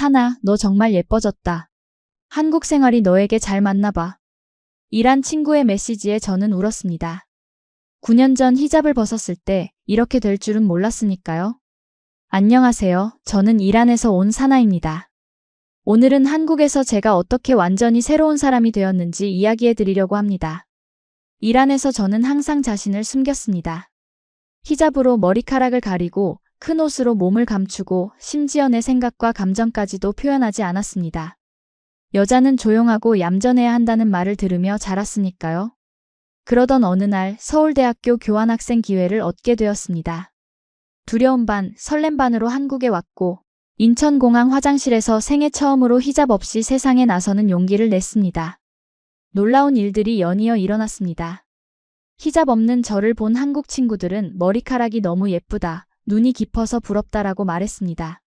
사나, 너 정말 예뻐졌다. 한국 생활이 너에게 잘 맞나 봐. 이란 친구의 메시지에 저는 울었습니다. 9년 전 히잡을 벗었을 때 이렇게 될 줄은 몰랐으니까요. 안녕하세요. 저는 이란에서 온 사나입니다. 오늘은 한국에서 제가 어떻게 완전히 새로운 사람이 되었는지 이야기해 드리려고 합니다. 이란에서 저는 항상 자신을 숨겼습니다. 히잡으로 머리카락을 가리고 큰 옷으로 몸을 감추고 심지어 내 생각과 감정까지도 표현하지 않았습니다. 여자는 조용하고 얌전해야 한다는 말을 들으며 자랐으니까요. 그러던 어느 날 서울대학교 교환학생 기회를 얻게 되었습니다. 두려움 반, 설렘 반으로 한국에 왔고 인천공항 화장실에서 생애 처음으로 히잡 없이 세상에 나서는 용기를 냈습니다. 놀라운 일들이 연이어 일어났습니다. 히잡 없는 저를 본 한국 친구들은 머리카락이 너무 예쁘다, 눈이 깊어서 부럽다라고 말했습니다.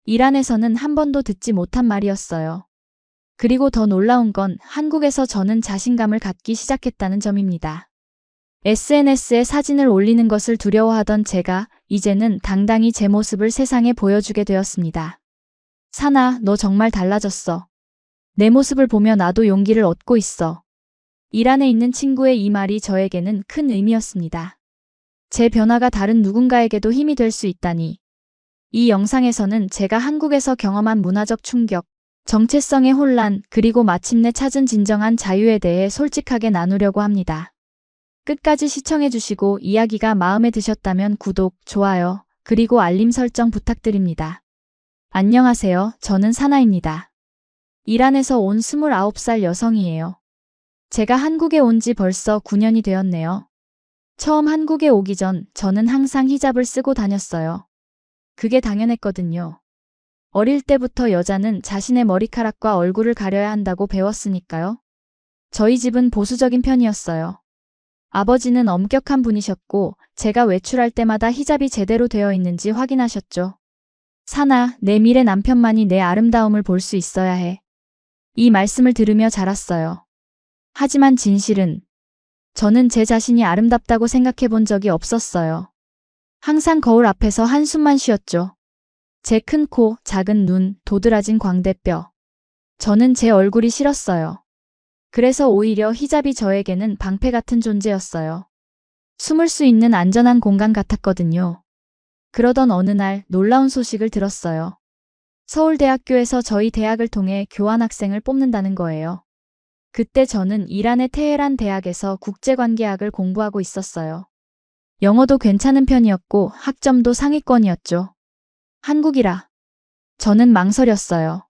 이란에서는 한 번도 듣지 못한 말이었어요. 그리고 더 놀라운 건 한국에서 저는 자신감을 갖기 시작했다는 점입니다. SNS에 사진을 올리는 것을 두려워하던 제가 이제는 당당히 제 모습을 세상에 보여주게 되었습니다. 사나, 너 정말 달라졌어. 내 모습을 보며 나도 용기를 얻고 있어. 이란에 있는 친구의 이 말이 저에게는 큰 의미였습니다. 제 변화가 다른 누군가에게도 힘이 될 수 있다니. 이 영상에서는 제가 한국에서 경험한 문화적 충격, 정체성의 혼란, 그리고 마침내 찾은 진정한 자유에 대해 솔직하게 나누려고 합니다. 끝까지 시청해주시고 이야기가 마음에 드셨다면 구독, 좋아요, 그리고 알림 설정 부탁드립니다. 안녕하세요. 저는 사나입니다. 이란에서 온 29살 여성이에요. 제가 한국에 온 지 벌써 9년이 되었네요. 처음 한국에 오기 전 저는 항상 히잡을 쓰고 다녔어요. 그게 당연했거든요. 어릴 때부터 여자는 자신의 머리카락과 얼굴을 가려야 한다고 배웠으니까요. 저희 집은 보수적인 편이었어요. 아버지는 엄격한 분이셨고 제가 외출할 때마다 히잡이 제대로 되어 있는지 확인하셨죠. 사나, 내 미래 남편만이 내 아름다움을 볼 수 있어야 해. 이 말씀을 들으며 자랐어요. 하지만 진실은 저는 제 자신이 아름답다고 생각해 본 적이 없었어요. 항상 거울 앞에서 한숨만 쉬었죠. 제 큰 코, 작은 눈, 도드라진 광대뼈. 저는 제 얼굴이 싫었어요. 그래서 오히려 히잡이 저에게는 방패 같은 존재였어요. 숨을 수 있는 안전한 공간 같았거든요. 그러던 어느 날 놀라운 소식을 들었어요. 서울대학교에서 저희 대학을 통해 교환학생을 뽑는다는 거예요. 그때 저는 이란의 테헤란 대학에서 국제관계학을 공부하고 있었어요. 영어도 괜찮은 편이었고 학점도 상위권이었죠. 한국이라. 저는 망설였어요.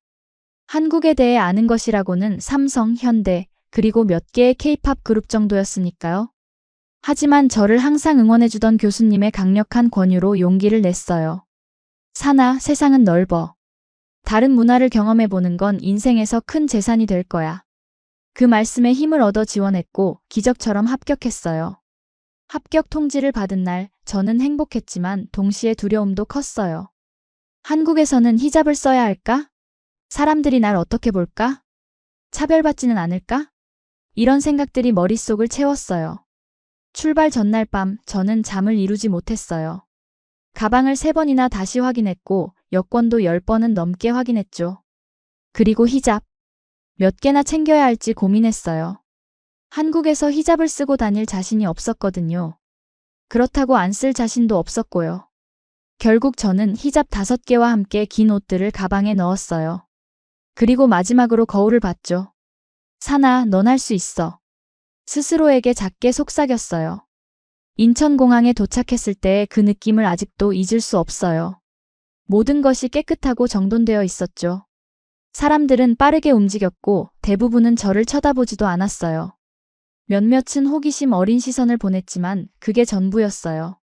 한국에 대해 아는 것이라고는 삼성, 현대, 그리고 몇 개의 K-팝 그룹 정도였으니까요. 하지만 저를 항상 응원해주던 교수님의 강력한 권유로 용기를 냈어요. 사나, 세상은 넓어. 다른 문화를 경험해보는 건 인생에서 큰 재산이 될 거야. 그 말씀에 힘을 얻어 지원했고 기적처럼 합격했어요. 합격 통지를 받은 날 저는 행복했지만 동시에 두려움도 컸어요. 한국에서는 히잡을 써야 할까? 사람들이 날 어떻게 볼까? 차별받지는 않을까? 이런 생각들이 머릿속을 채웠어요. 출발 전날 밤 저는 잠을 이루지 못했어요. 가방을 3번이나 다시 확인했고 여권도 10번은 넘게 확인했죠. 그리고 히잡. 몇 개나 챙겨야 할지 고민했어요. 한국에서 히잡을 쓰고 다닐 자신이 없었거든요. 그렇다고 안 쓸 자신도 없었고요. 결국 저는 히잡 5개와 함께 긴 옷들을 가방에 넣었어요. 그리고 마지막으로 거울을 봤죠. 사나, 넌 할 수 있어. 스스로에게 작게 속삭였어요. 인천공항에 도착했을 때의 그 느낌을 아직도 잊을 수 없어요. 모든 것이 깨끗하고 정돈되어 있었죠. 사람들은 빠르게 움직였고 대부분은 저를 쳐다보지도 않았어요. 몇몇은 호기심 어린 시선을 보냈지만 그게 전부였어요.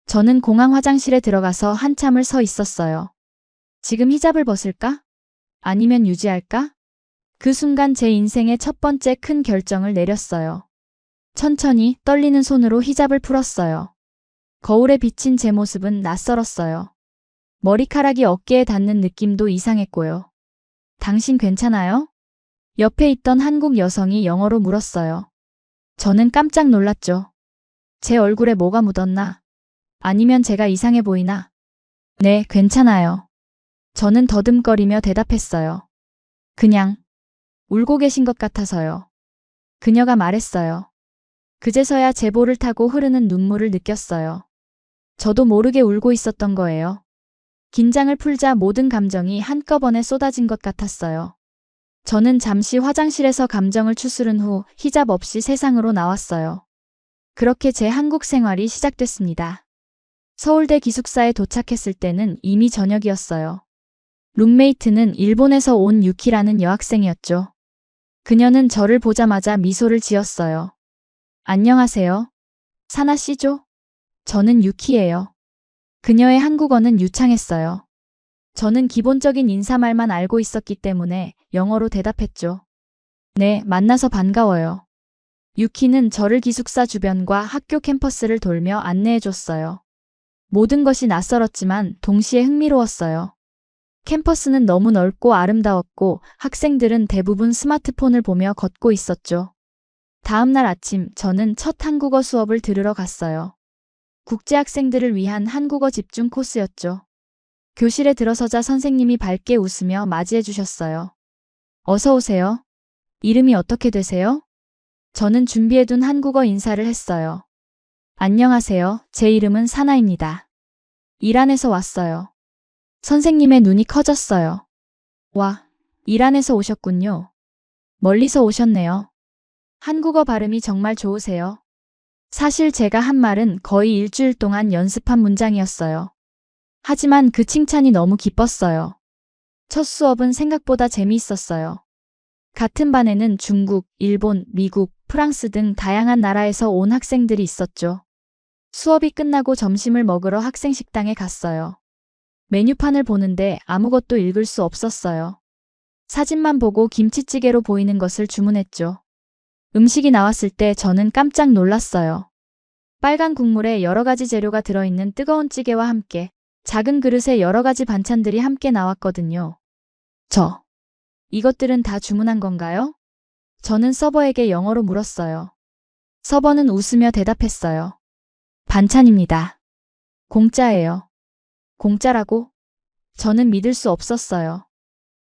저는 공항 화장실에 들어가서 한참을 서 있었어요. 지금 히잡을 벗을까? 아니면 유지할까? 그 순간 제 인생의 첫 번째 큰 결정을 내렸어요. 천천히 떨리는 손으로 히잡을 풀었어요. 거울에 비친 제 모습은 낯설었어요. 머리카락이 어깨에 닿는 느낌도 이상했고요. 당신 괜찮아요? 옆에 있던 한국 여성이 영어로 물었어요. 저는 깜짝 놀랐죠. 제 얼굴에 뭐가 묻었나? 아니면 제가 이상해 보이나? 네, 괜찮아요. 저는 더듬거리며 대답했어요. 그냥 울고 계신 것 같아서요. 그녀가 말했어요. 그제서야 제 볼을 타고 흐르는 눈물을 느꼈어요. 저도 모르게 울고 있었던 거예요. 긴장을 풀자 모든 감정이 한꺼번에 쏟아진 것 같았어요. 저는 잠시 화장실에서 감정을 추스른 후 히잡 없이 세상으로 나왔어요. 그렇게 제 한국 생활이 시작됐습니다. 서울대 기숙사에 도착했을 때는 이미 저녁이었어요. 룸메이트는 일본에서 온 유키라는 여학생이었죠. 그녀는 저를 보자마자 미소를 지었어요. 안녕하세요. 사나 씨죠? 저는 유키예요. 그녀의 한국어는 유창했어요. 저는 기본적인 인사말만 알고 있었기 때문에 영어로 대답했죠. 네, 만나서 반가워요. 유키는 저를 기숙사 주변과 학교 캠퍼스를 돌며 안내해줬어요. 모든 것이 낯설었지만 동시에 흥미로웠어요. 캠퍼스는 너무 넓고 아름다웠고 학생들은 대부분 스마트폰을 보며 걷고 있었죠. 다음 날 아침 저는 첫 한국어 수업을 들으러 갔어요. 국제학생들을 위한 한국어 집중 코스였죠. 교실에 들어서자 선생님이 밝게 웃으며 맞이해 주셨어요. 어서 오세요. 이름이 어떻게 되세요? 저는 준비해둔 한국어 인사를 했어요. 안녕하세요. 제 이름은 사나입니다. 이란에서 왔어요. 선생님의 눈이 커졌어요. 와, 이란에서 오셨군요. 멀리서 오셨네요. 한국어 발음이 정말 좋으세요. 사실 제가 한 말은 거의 일주일 동안 연습한 문장이었어요. 하지만 그 칭찬이 너무 기뻤어요. 첫 수업은 생각보다 재미있었어요. 같은 반에는 중국, 일본, 미국, 프랑스 등 다양한 나라에서 온 학생들이 있었죠. 수업이 끝나고 점심을 먹으러 학생 식당에 갔어요. 메뉴판을 보는데 아무것도 읽을 수 없었어요. 사진만 보고 김치찌개로 보이는 것을 주문했죠. 음식이 나왔을 때 저는 깜짝 놀랐어요. 빨간 국물에 여러 가지 재료가 들어있는 뜨거운 찌개와 함께 작은 그릇에 여러 가지 반찬들이 함께 나왔거든요. 이것들은 다 주문한 건가요? 저는 서버에게 영어로 물었어요. 서버는 웃으며 대답했어요. 반찬입니다. 공짜예요. 공짜라고? 저는 믿을 수 없었어요.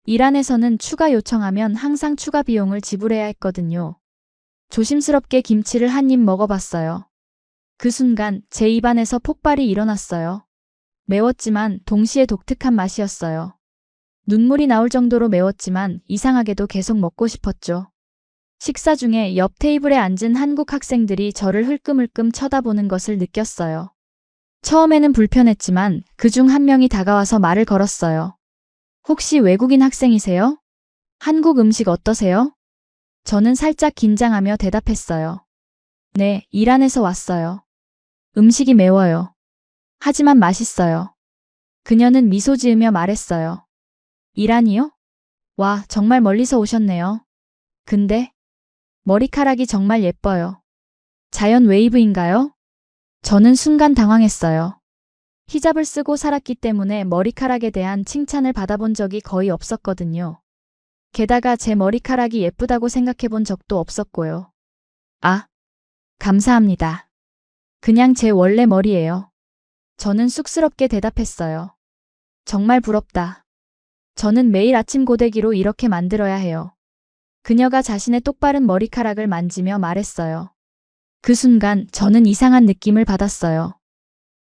이란에서는 추가 요청하면 항상 추가 비용을 지불해야 했거든요. 조심스럽게 김치를 한 입 먹어봤어요. 그 순간 제 입안에서 폭발이 일어났어요. 매웠지만 동시에 독특한 맛이었어요. 눈물이 나올 정도로 매웠지만 이상하게도 계속 먹고 싶었죠. 식사 중에 옆 테이블에 앉은 한국 학생들이 저를 흘끔흘끔 쳐다보는 것을 느꼈어요. 처음에는 불편했지만 그중 한 명이 다가와서 말을 걸었어요. 혹시 외국인 학생이세요? 한국 음식 어떠세요? 저는 살짝 긴장하며 대답했어요. 네, 이란에서 왔어요. 음식이 매워요. 하지만 맛있어요. 그녀는 미소 지으며 말했어요. 이란이요? 와, 정말 멀리서 오셨네요. 근데 머리카락이 정말 예뻐요. 자연 웨이브인가요? 저는 순간 당황했어요. 히잡을 쓰고 살았기 때문에 머리카락에 대한 칭찬을 받아본 적이 거의 없었거든요. 게다가 제 머리카락이 예쁘다고 생각해 본 적도 없었고요. 아, 감사합니다. 그냥 제 원래 머리예요. 저는 쑥스럽게 대답했어요. 정말 부럽다. 저는 매일 아침 고데기로 이렇게 만들어야 해요. 그녀가 자신의 똑바른 머리카락을 만지며 말했어요. 그 순간 저는 이상한 느낌을 받았어요.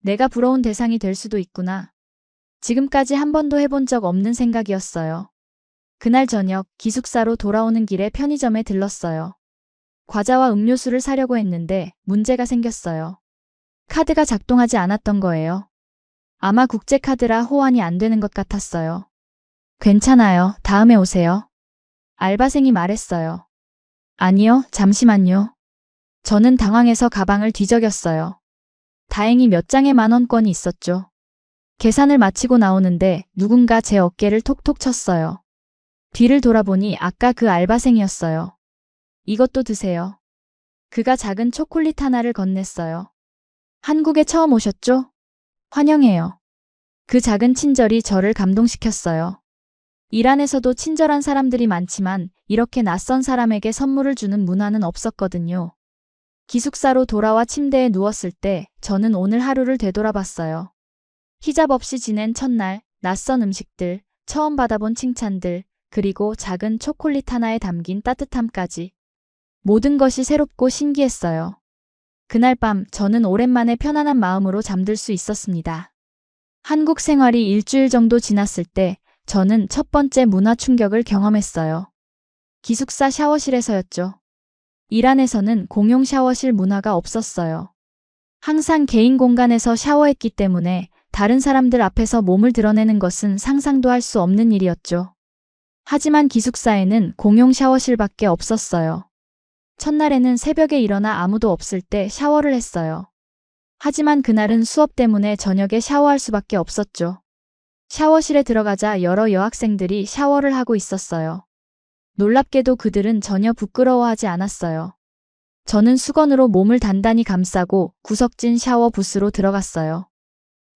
내가 부러운 대상이 될 수도 있구나. 지금까지 한 번도 해본 적 없는 생각이었어요. 그날 저녁 기숙사로 돌아오는 길에 편의점에 들렀어요. 과자와 음료수를 사려고 했는데 문제가 생겼어요. 카드가 작동하지 않았던 거예요. 아마 국제카드라 호환이 안 되는 것 같았어요. 괜찮아요. 다음에 오세요. 알바생이 말했어요. 아니요, 잠시만요. 저는 당황해서 가방을 뒤적였어요. 다행히 몇 장의 만원권이 있었죠. 계산을 마치고 나오는데 누군가 제 어깨를 톡톡 쳤어요. 뒤를 돌아보니 아까 그 알바생이었어요. 이것도 드세요. 그가 작은 초콜릿 하나를 건넸어요. 한국에 처음 오셨죠? 환영해요. 그 작은 친절이 저를 감동시켰어요. 이란에서도 친절한 사람들이 많지만 이렇게 낯선 사람에게 선물을 주는 문화는 없었거든요. 기숙사로 돌아와 침대에 누웠을 때 저는 오늘 하루를 되돌아봤어요. 히잡 없이 지낸 첫날, 낯선 음식들, 처음 받아본 칭찬들, 그리고 작은 초콜릿 하나에 담긴 따뜻함까지. 모든 것이 새롭고 신기했어요. 그날 밤 저는 오랜만에 편안한 마음으로 잠들 수 있었습니다. 한국 생활이 일주일 정도 지났을 때 저는 첫 번째 문화 충격을 경험했어요. 기숙사 샤워실에서였죠. 일 안에서는 공용 샤워실 문화가 없었어요. 항상 개인 공간에서 샤워했기 때문에 다른 사람들 앞에서 몸을 드러내는 것은 상상도 할 수 없는 일이었죠. 하지만 기숙사에는 공용 샤워실밖에 없었어요. 첫날에는 새벽에 일어나 아무도 없을 때 샤워를 했어요. 하지만 그날은 수업 때문에 저녁에 샤워할 수밖에 없었죠. 샤워실에 들어가자 여러 여학생들이 샤워를 하고 있었어요. 놀랍게도 그들은 전혀 부끄러워하지 않았어요. 저는 수건으로 몸을 단단히 감싸고 구석진 샤워 부스로 들어갔어요.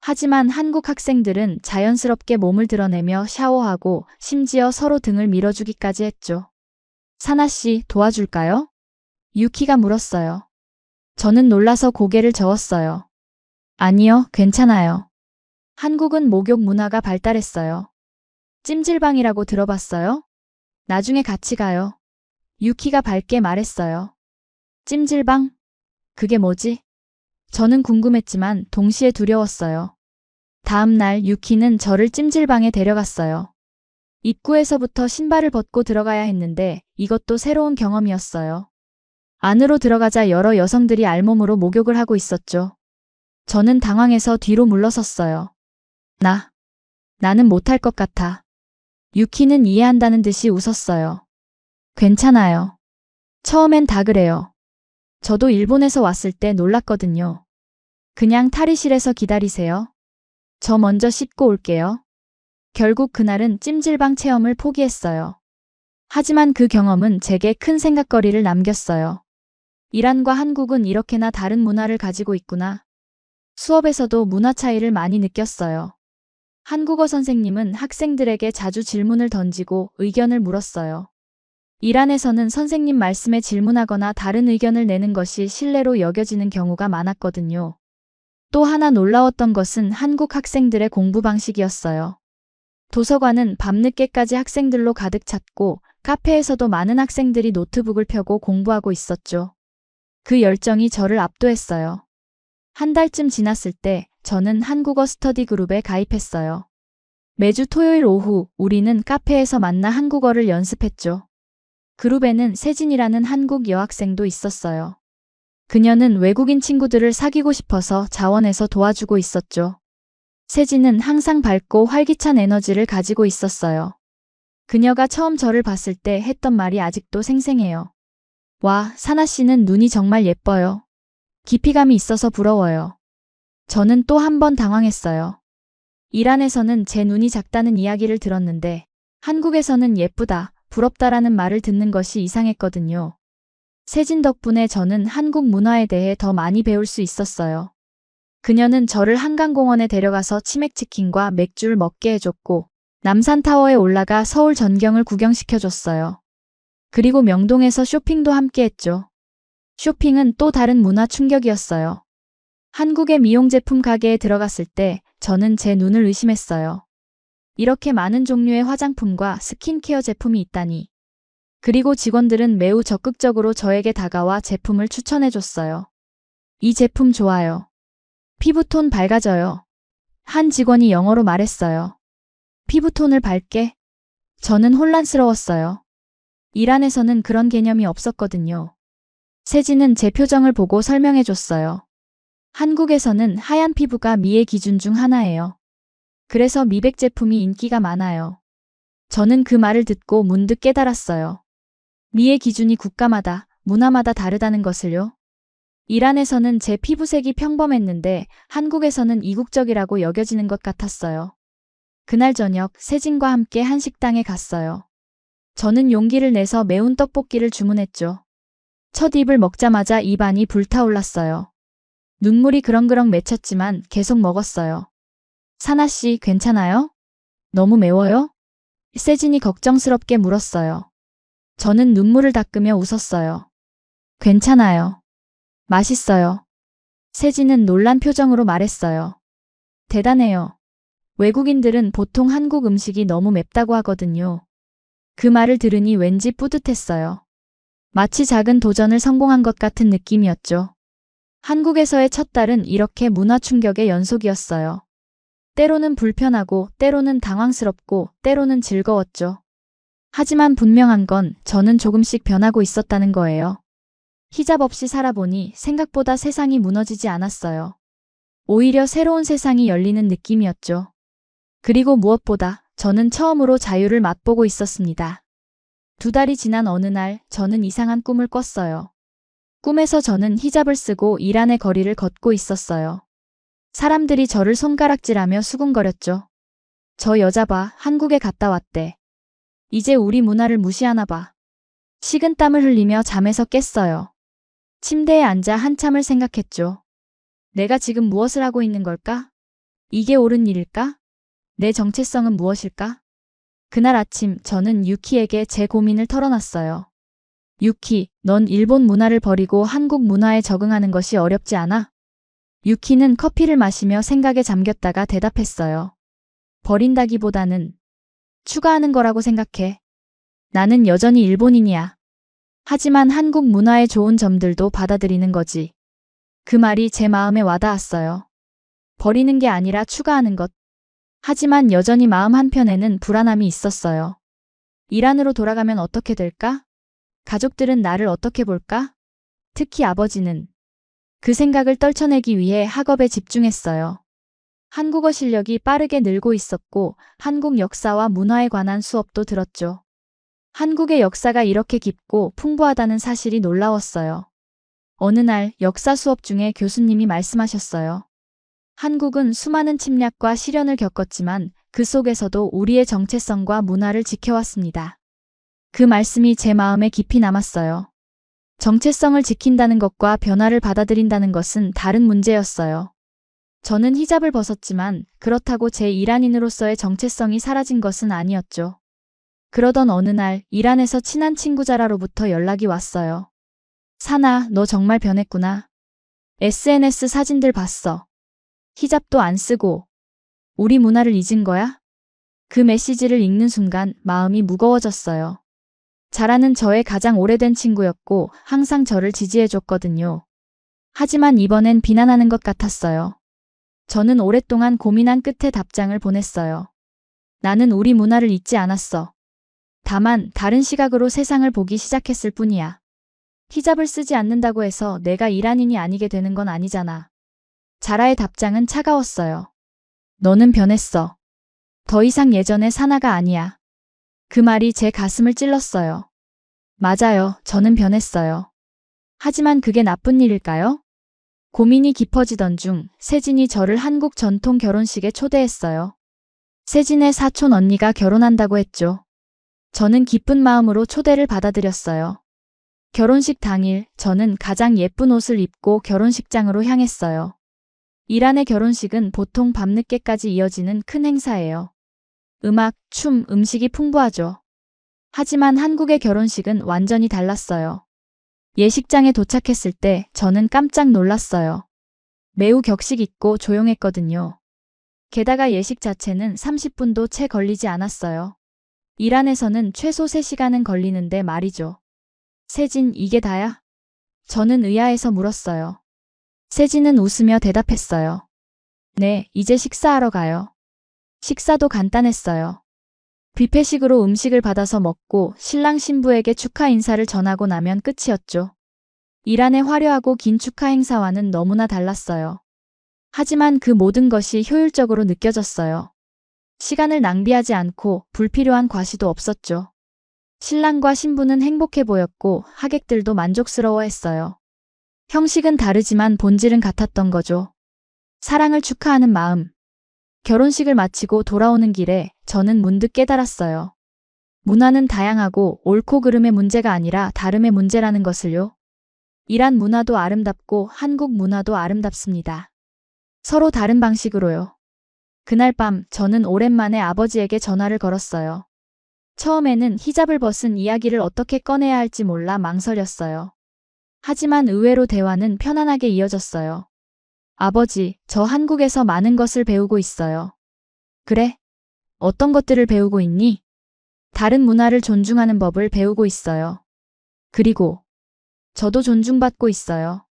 하지만 한국 학생들은 자연스럽게 몸을 드러내며 샤워하고 심지어 서로 등을 밀어주기까지 했죠. 사나 씨, 도와줄까요? 유키가 물었어요. 저는 놀라서 고개를 저었어요. 아니요, 괜찮아요. 한국은 목욕 문화가 발달했어요. 찜질방이라고 들어봤어요? 나중에 같이 가요. 유키가 밝게 말했어요. 찜질방? 그게 뭐지? 저는 궁금했지만 동시에 두려웠어요. 다음 날 유키는 저를 찜질방에 데려갔어요. 입구에서부터 신발을 벗고 들어가야 했는데 이것도 새로운 경험이었어요. 안으로 들어가자 여러 여성들이 알몸으로 목욕을 하고 있었죠. 저는 당황해서 뒤로 물러섰어요. 나는 못할 것 같아. 유키는 이해한다는 듯이 웃었어요. 괜찮아요. 처음엔 다 그래요. 저도 일본에서 왔을 때 놀랐거든요. 그냥 탈의실에서 기다리세요. 저 먼저 씻고 올게요. 결국 그날은 찜질방 체험을 포기했어요. 하지만 그 경험은 제게 큰 생각거리를 남겼어요. 이란과 한국은 이렇게나 다른 문화를 가지고 있구나. 수업에서도 문화 차이를 많이 느꼈어요. 한국어 선생님은 학생들에게 자주 질문을 던지고 의견을 물었어요. 이란에서는 선생님 말씀에 질문하거나 다른 의견을 내는 것이 신뢰로 여겨지는 경우가 많았거든요. 또 하나 놀라웠던 것은 한국 학생들의 공부 방식이었어요. 도서관은 밤늦게까지 학생들로 가득 찼고 카페에서도 많은 학생들이 노트북을 펴고 공부하고 있었죠. 그 열정이 저를 압도했어요. 한 달쯤 지났을 때 저는 한국어 스터디 그룹에 가입했어요. 매주 토요일 오후 우리는 카페에서 만나 한국어를 연습했죠. 그룹에는 세진이라는 한국 여학생도 있었어요. 그녀는 외국인 친구들을 사귀고 싶어서 자원해서 도와주고 있었죠. 세진은 항상 밝고 활기찬 에너지를 가지고 있었어요. 그녀가 처음 저를 봤을 때 했던 말이 아직도 생생해요. 와, 사나 씨는 눈이 정말 예뻐요. 깊이감이 있어서 부러워요. 저는 또 한 번 당황했어요. 이란에서는 제 눈이 작다는 이야기를 들었는데 한국에서는 예쁘다, 부럽다라는 말을 듣는 것이 이상했거든요. 세진 덕분에 저는 한국 문화에 대해 더 많이 배울 수 있었어요. 그녀는 저를 한강공원에 데려가서 치맥치킨과 맥주를 먹게 해줬고 남산타워에 올라가 서울 전경을 구경시켜줬어요. 그리고 명동에서 쇼핑도 함께 했죠. 쇼핑은 또 다른 문화 충격이었어요. 한국의 미용 제품 가게에 들어갔을 때 저는 제 눈을 의심했어요. 이렇게 많은 종류의 화장품과 스킨케어 제품이 있다니. 그리고 직원들은 매우 적극적으로 저에게 다가와 제품을 추천해줬어요. 이 제품 좋아요. 피부톤 밝아져요. 한 직원이 영어로 말했어요. 피부톤을 밝게? 저는 혼란스러웠어요. 이란에서는 그런 개념이 없었거든요. 세진은 제 표정을 보고 설명해줬어요. 한국에서는 하얀 피부가 미의 기준 중 하나예요. 그래서 미백 제품이 인기가 많아요. 저는 그 말을 듣고 문득 깨달았어요. 미의 기준이 국가마다, 문화마다 다르다는 것을요. 이란에서는 제 피부색이 평범했는데 한국에서는 이국적이라고 여겨지는 것 같았어요. 그날 저녁 세진과 함께 한 식당에 갔어요. 저는 용기를 내서 매운 떡볶이를 주문했죠. 첫 입을 먹자마자 입안이 불타올랐어요. 눈물이 그렁그렁 맺혔지만 계속 먹었어요. 사나 씨, 괜찮아요? 너무 매워요? 세진이 걱정스럽게 물었어요. 저는 눈물을 닦으며 웃었어요. 괜찮아요. 맛있어요. 세진은 놀란 표정으로 말했어요. 대단해요. 외국인들은 보통 한국 음식이 너무 맵다고 하거든요. 그 말을 들으니 왠지 뿌듯했어요. 마치 작은 도전을 성공한 것 같은 느낌이었죠. 한국에서의 첫 달은 이렇게 문화 충격의 연속이었어요. 때로는 불편하고, 때로는 당황스럽고, 때로는 즐거웠죠. 하지만 분명한 건 저는 조금씩 변하고 있었다는 거예요. 히잡 없이 살아보니 생각보다 세상이 무너지지 않았어요. 오히려 새로운 세상이 열리는 느낌이었죠. 그리고 무엇보다 저는 처음으로 자유를 맛보고 있었습니다. 2달이 지난 어느 날 저는 이상한 꿈을 꿨어요. 꿈에서 저는 히잡을 쓰고 이란의 거리를 걷고 있었어요. 사람들이 저를 손가락질하며 수군거렸죠. 저 여자 봐, 한국에 갔다 왔대. 이제 우리 문화를 무시하나 봐. 식은땀을 흘리며 잠에서 깼어요. 침대에 앉아 한참을 생각했죠. 내가 지금 무엇을 하고 있는 걸까? 이게 옳은 일일까? 내 정체성은 무엇일까? 그날 아침 저는 유키에게 제 고민을 털어놨어요. 유키, 넌 일본 문화를 버리고 한국 문화에 적응하는 것이 어렵지 않아? 유키는 커피를 마시며 생각에 잠겼다가 대답했어요. 버린다기보다는 추가하는 거라고 생각해. 나는 여전히 일본인이야. 하지만 한국 문화의 좋은 점들도 받아들이는 거지. 그 말이 제 마음에 와닿았어요. 버리는 게 아니라 추가하는 것. 하지만 여전히 마음 한편에는 불안함이 있었어요. 이란으로 돌아가면 어떻게 될까? 가족들은 나를 어떻게 볼까? 특히 아버지는. 그 생각을 떨쳐내기 위해 학업에 집중했어요. 한국어 실력이 빠르게 늘고 있었고 한국 역사와 문화에 관한 수업도 들었죠. 한국의 역사가 이렇게 깊고 풍부하다는 사실이 놀라웠어요. 어느 날 역사 수업 중에 교수님이 말씀하셨어요. 한국은 수많은 침략과 시련을 겪었지만 그 속에서도 우리의 정체성과 문화를 지켜왔습니다. 그 말씀이 제 마음에 깊이 남았어요. 정체성을 지킨다는 것과 변화를 받아들인다는 것은 다른 문제였어요. 저는 히잡을 벗었지만 그렇다고 제 이란인으로서의 정체성이 사라진 것은 아니었죠. 그러던 어느 날 이란에서 친한 친구 자라로부터 연락이 왔어요. 사나, 너 정말 변했구나. SNS 사진들 봤어. 히잡도 안 쓰고. 우리 문화를 잊은 거야? 그 메시지를 읽는 순간 마음이 무거워졌어요. 자라는 저의 가장 오래된 친구였고 항상 저를 지지해줬거든요. 하지만 이번엔 비난하는 것 같았어요. 저는 오랫동안 고민한 끝에 답장을 보냈어요. 나는 우리 문화를 잊지 않았어. 다만 다른 시각으로 세상을 보기 시작했을 뿐이야. 히잡을 쓰지 않는다고 해서 내가 이란인이 아니게 되는 건 아니잖아. 자라의 답장은 차가웠어요. 너는 변했어. 더 이상 예전의 사나가 아니야. 그 말이 제 가슴을 찔렀어요. 맞아요, 저는 변했어요. 하지만 그게 나쁜 일일까요? 고민이 깊어지던 중 세진이 저를 한국 전통 결혼식에 초대했어요. 세진의 사촌 언니가 결혼한다고 했죠. 저는 기쁜 마음으로 초대를 받아들였어요. 결혼식 당일 저는 가장 예쁜 옷을 입고 결혼식장으로 향했어요. 이란의 결혼식은 보통 밤늦게까지 이어지는 큰 행사예요. 음악, 춤, 음식이 풍부하죠. 하지만 한국의 결혼식은 완전히 달랐어요. 예식장에 도착했을 때 저는 깜짝 놀랐어요. 매우 격식 있고 조용했거든요. 게다가 예식 자체는 30분도 채 걸리지 않았어요. 이란에서는 최소 3시간은 걸리는데 말이죠. 세진, 이게 다야? 저는 의아해서 물었어요. 세진은 웃으며 대답했어요. 네, 이제 식사하러 가요. 식사도 간단했어요. 뷔페식으로 음식을 받아서 먹고 신랑 신부에게 축하 인사를 전하고 나면 끝이었죠. 이란의 화려하고 긴 축하 행사와는 너무나 달랐어요. 하지만 그 모든 것이 효율적으로 느껴졌어요. 시간을 낭비하지 않고 불필요한 과시도 없었죠. 신랑과 신부는 행복해 보였고 하객들도 만족스러워했어요. 형식은 다르지만 본질은 같았던 거죠. 사랑을 축하하는 마음. 결혼식을 마치고 돌아오는 길에 저는 문득 깨달았어요. 문화는 다양하고 옳고 그름의 문제가 아니라 다름의 문제라는 것을요. 이란 문화도 아름답고 한국 문화도 아름답습니다. 서로 다른 방식으로요. 그날 밤 저는 오랜만에 아버지에게 전화를 걸었어요. 처음에는 히잡을 벗은 이야기를 어떻게 꺼내야 할지 몰라 망설였어요. 하지만 의외로 대화는 편안하게 이어졌어요. 아버지, 저 한국에서 많은 것을 배우고 있어요. 그래? 어떤 것들을 배우고 있니? 다른 문화를 존중하는 법을 배우고 있어요. 그리고 저도 존중받고 있어요.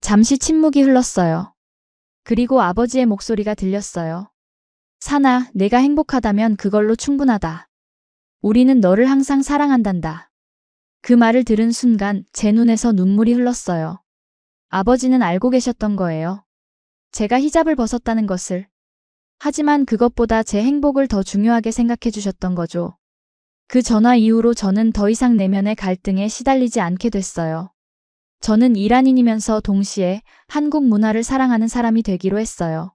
잠시 침묵이 흘렀어요. 그리고 아버지의 목소리가 들렸어요. 사나, 내가 행복하다면 그걸로 충분하다. 우리는 너를 항상 사랑한단다. 그 말을 들은 순간 제 눈에서 눈물이 흘렀어요. 아버지는 알고 계셨던 거예요. 제가 히잡을 벗었다는 것을. 하지만 그것보다 제 행복을 더 중요하게 생각해 주셨던 거죠. 그 전화 이후로 저는 더 이상 내면의 갈등에 시달리지 않게 됐어요. 저는 이란인이면서 동시에 한국 문화를 사랑하는 사람이 되기로 했어요.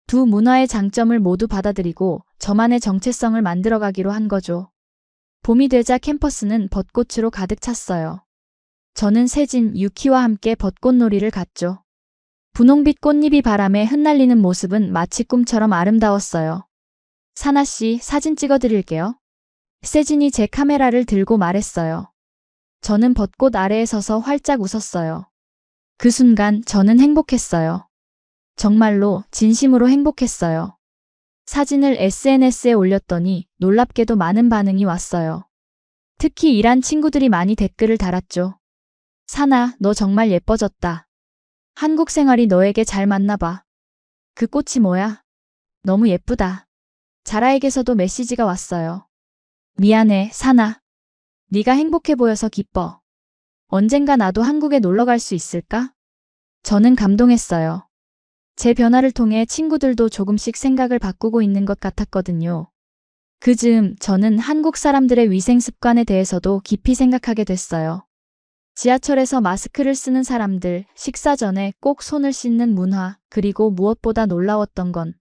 두 문화의 장점을 모두 받아들이고 저만의 정체성을 만들어가기로 한 거죠. 봄이 되자 캠퍼스는 벚꽃으로 가득 찼어요. 저는 세진, 유키와 함께 벚꽃놀이를 갔죠. 분홍빛 꽃잎이 바람에 흩날리는 모습은 마치 꿈처럼 아름다웠어요. 사나 씨, 사진 찍어드릴게요. 세진이 제 카메라를 들고 말했어요. 저는 벚꽃 아래에 서서 활짝 웃었어요. 그 순간 저는 행복했어요. 정말로 진심으로 행복했어요. 사진을 SNS에 올렸더니 놀랍게도 많은 반응이 왔어요. 특히 이란 친구들이 많이 댓글을 달았죠. 사나, 너 정말 예뻐졌다. 한국 생활이 너에게 잘 맞나 봐. 그 꽃이 뭐야? 너무 예쁘다. 자라에게서도 메시지가 왔어요. 미안해, 사나. 네가 행복해 보여서 기뻐. 언젠가 나도 한국에 놀러 갈 수 있을까? 저는 감동했어요. 제 변화를 통해 친구들도 조금씩 생각을 바꾸고 있는 것 같았거든요. 그 즈음 저는 한국 사람들의 위생 습관에 대해서도 깊이 생각하게 됐어요. 지하철에서 마스크를 쓰는 사람들, 식사 전에 꼭 손을 씻는 문화, 그리고 무엇보다 놀라웠던 건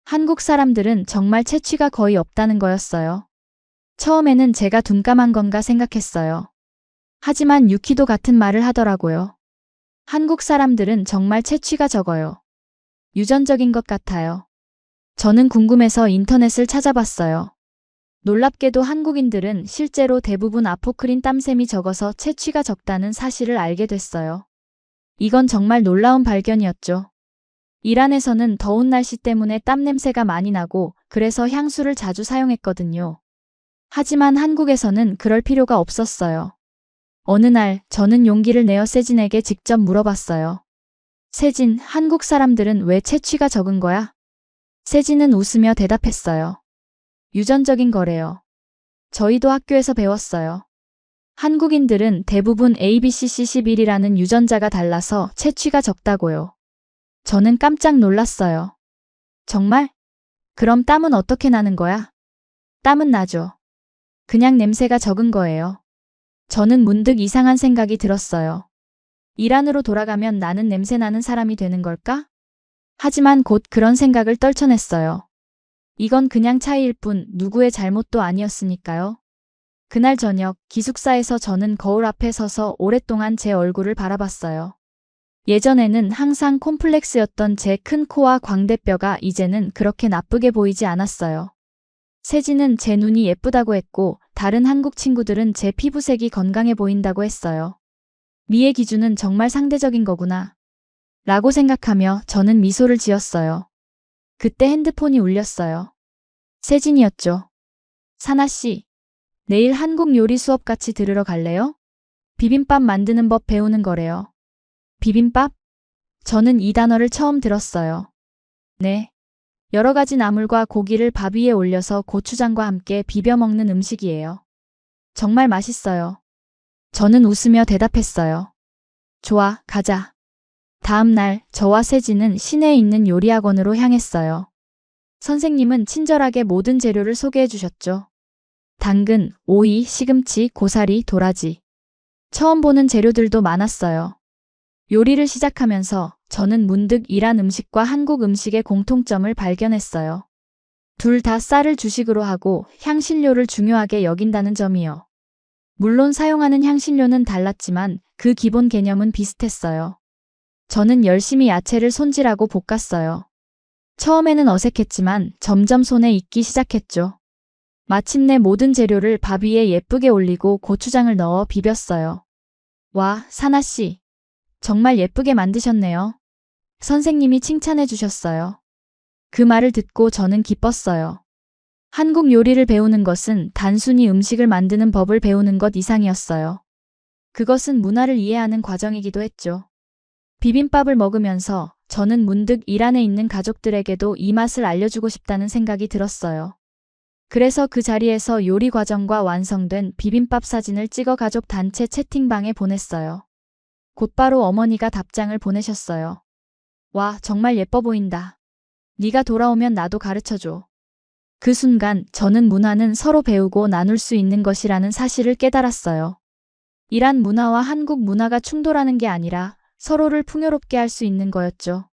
한국 사람들은 정말 채취가 거의 없다는 거였어요. 처음에는 제가 둔감한 건가 생각했어요. 하지만 유키도 같은 말을 하더라고요. 한국 사람들은 정말 채취가 적어요. 유전적인 것 같아요. 저는 궁금해서 인터넷을 찾아봤어요. 놀랍게도 한국인들은 실제로 대부분 아포크린 땀샘이 적어서 채취가 적다는 사실을 알게 됐어요. 이건 정말 놀라운 발견이었죠. 이란에서는 더운 날씨 때문에 땀 냄새가 많이 나고 그래서 향수를 자주 사용했거든요. 하지만 한국에서는 그럴 필요가 없었어요. 어느 날 저는 용기를 내어 세진에게 직접 물어봤어요. 세진, 한국 사람들은 왜 채취가 적은 거야? 세진은 웃으며 대답했어요. 유전적인 거래요. 저희도 학교에서 배웠어요. 한국인들은 대부분 ABCC11이라는 유전자가 달라서 채취가 적다고요. 저는 깜짝 놀랐어요. 정말? 그럼 땀은 어떻게 나는 거야? 땀은 나죠. 그냥 냄새가 적은 거예요. 저는 문득 이상한 생각이 들었어요. 이란으로 돌아가면 나는 냄새나는 사람이 되는 걸까? 하지만 곧 그런 생각을 떨쳐냈어요. 이건 그냥 차이일 뿐 누구의 잘못도 아니었으니까요. 그날 저녁 기숙사에서 저는 거울 앞에 서서 오랫동안 제 얼굴을 바라봤어요. 예전에는 항상 콤플렉스였던 제 큰 코와 광대뼈가 이제는 그렇게 나쁘게 보이지 않았어요. 세진은 제 눈이 예쁘다고 했고 다른 한국 친구들은 제 피부색이 건강해 보인다고 했어요. 미의 기준은 정말 상대적인 거구나. 라고 생각하며 저는 미소를 지었어요. 그때 핸드폰이 울렸어요. 세진이었죠. 사나 씨, 내일 한국 요리 수업 같이 들으러 갈래요? 비빔밥 만드는 법 배우는 거래요. 비빔밥? 저는 이 단어를 처음 들었어요. 네. 여러 가지 나물과 고기를 밥 위에 올려서 고추장과 함께 비벼 먹는 음식이에요. 정말 맛있어요. 저는 웃으며 대답했어요. 좋아, 가자. 다음 날 저와 세진은 시내에 있는 요리학원으로 향했어요. 선생님은 친절하게 모든 재료를 소개해 주셨죠. 당근, 오이, 시금치, 고사리, 도라지. 처음 보는 재료들도 많았어요. 요리를 시작하면서 저는 문득 이란 음식과 한국 음식의 공통점을 발견했어요. 둘 다 쌀을 주식으로 하고 향신료를 중요하게 여긴다는 점이요. 물론 사용하는 향신료는 달랐지만 그 기본 개념은 비슷했어요. 저는 열심히 야채를 손질하고 볶았어요. 처음에는 어색했지만 점점 손에 익기 시작했죠. 마침내 모든 재료를 밥 위에 예쁘게 올리고 고추장을 넣어 비볐어요. 와, 사나 씨. 정말 예쁘게 만드셨네요. 선생님이 칭찬해 주셨어요. 그 말을 듣고 저는 기뻤어요. 한국 요리를 배우는 것은 단순히 음식을 만드는 법을 배우는 것 이상이었어요. 그것은 문화를 이해하는 과정이기도 했죠. 비빔밥을 먹으면서 저는 문득 이란에 있는 가족들에게도 이 맛을 알려주고 싶다는 생각이 들었어요. 그래서 그 자리에서 요리 과정과 완성된 비빔밥 사진을 찍어 가족 단체 채팅방에 보냈어요. 곧바로 어머니가 답장을 보내셨어요. 와, 정말 예뻐 보인다. 네가 돌아오면 나도 가르쳐줘. 그 순간 저는 문화는 서로 배우고 나눌 수 있는 것이라는 사실을 깨달았어요. 이란 문화와 한국 문화가 충돌하는 게 아니라 서로를 풍요롭게 할 수 있는 거였죠.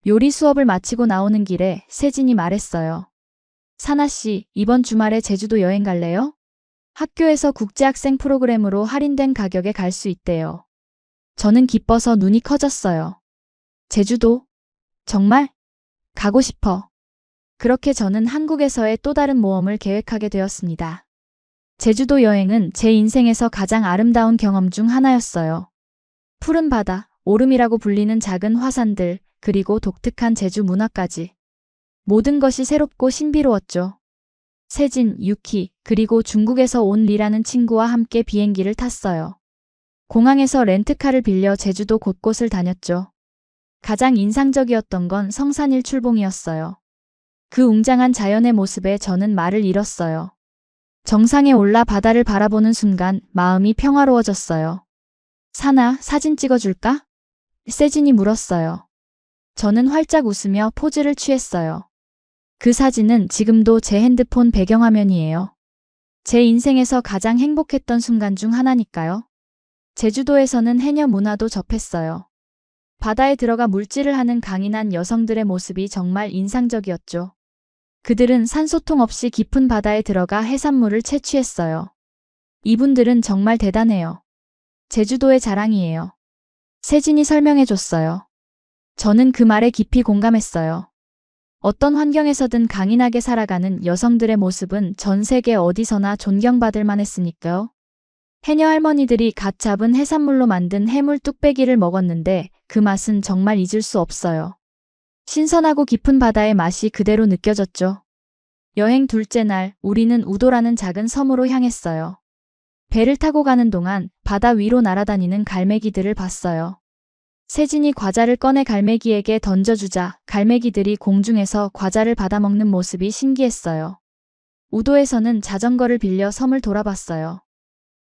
요리 수업을 마치고 나오는 길에 세진이 말했어요. 사나 씨, 이번 주말에 제주도 여행 갈래요? 학교에서 국제학생 프로그램으로 할인된 가격에 갈 수 있대요. 저는 기뻐서 눈이 커졌어요. 제주도? 정말? 가고 싶어. 그렇게 저는 한국에서의 또 다른 모험을 계획하게 되었습니다. 제주도 여행은 제 인생에서 가장 아름다운 경험 중 하나였어요. 푸른 바다, 오름이라고 불리는 작은 화산들, 그리고 독특한 제주 문화까지. 모든 것이 새롭고 신비로웠죠. 세진, 유키, 그리고 중국에서 온 리라는 친구와 함께 비행기를 탔어요. 공항에서 렌트카를 빌려 제주도 곳곳을 다녔죠. 가장 인상적이었던 건 성산일 출봉이었어요. 그 웅장한 자연의 모습에 저는 말을 잃었어요. 정상에 올라 바다를 바라보는 순간 마음이 평화로워졌어요. 사나, 사진 찍어줄까? 세진이 물었어요. 저는 활짝 웃으며 포즈를 취했어요. 그 사진은 지금도 제 핸드폰 배경화면이에요. 제 인생에서 가장 행복했던 순간 중 하나니까요. 제주도에서는 해녀 문화도 접했어요. 바다에 들어가 물질을 하는 강인한 여성들의 모습이 정말 인상적이었죠. 그들은 산소통 없이 깊은 바다에 들어가 해산물을 채취했어요. 이분들은 정말 대단해요. 제주도의 자랑이에요. 세진이 설명해줬어요. 저는 그 말에 깊이 공감했어요. 어떤 환경에서든 강인하게 살아가는 여성들의 모습은 전 세계 어디서나 존경받을 만했으니까요. 해녀 할머니들이 갓 잡은 해산물로 만든 해물 뚝배기를 먹었는데 그 맛은 정말 잊을 수 없어요. 신선하고 깊은 바다의 맛이 그대로 느껴졌죠. 여행 둘째 날, 우리는 우도라는 작은 섬으로 향했어요. 배를 타고 가는 동안 바다 위로 날아다니는 갈매기들을 봤어요. 세진이 과자를 꺼내 갈매기에게 던져주자 갈매기들이 공중에서 과자를 받아먹는 모습이 신기했어요. 우도에서는 자전거를 빌려 섬을 돌아봤어요.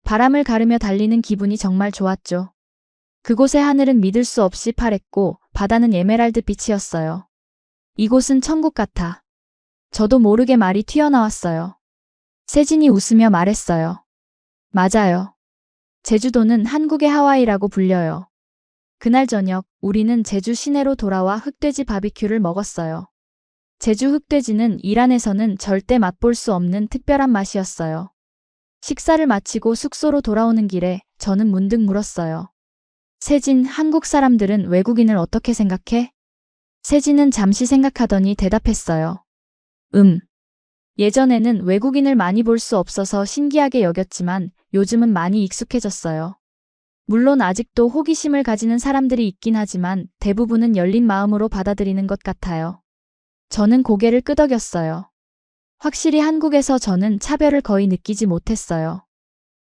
바람을 가르며 달리는 기분이 정말 좋았죠. 그곳의 하늘은 믿을 수 없이 파랬고 바다는 에메랄드 빛이었어요. 이곳은 천국 같아. 저도 모르게 말이 튀어나왔어요. 세진이 웃으며 말했어요. 맞아요. 제주도는 한국의 하와이라고 불려요. 그날 저녁 우리는 제주 시내로 돌아와 흑돼지 바비큐를 먹었어요. 제주 흑돼지는 이란에서는 절대 맛볼 수 없는 특별한 맛이었어요. 식사를 마치고 숙소로 돌아오는 길에 저는 문득 물었어요. 세진, 한국 사람들은 외국인을 어떻게 생각해? 세진은 잠시 생각하더니 대답했어요. 예전에는 외국인을 많이 볼 수 없어서 신기하게 여겼지만 요즘은 많이 익숙해졌어요. 물론 아직도 호기심을 가지는 사람들이 있긴 하지만 대부분은 열린 마음으로 받아들이는 것 같아요. 저는 고개를 끄덕였어요. 확실히 한국에서 저는 차별을 거의 느끼지 못했어요.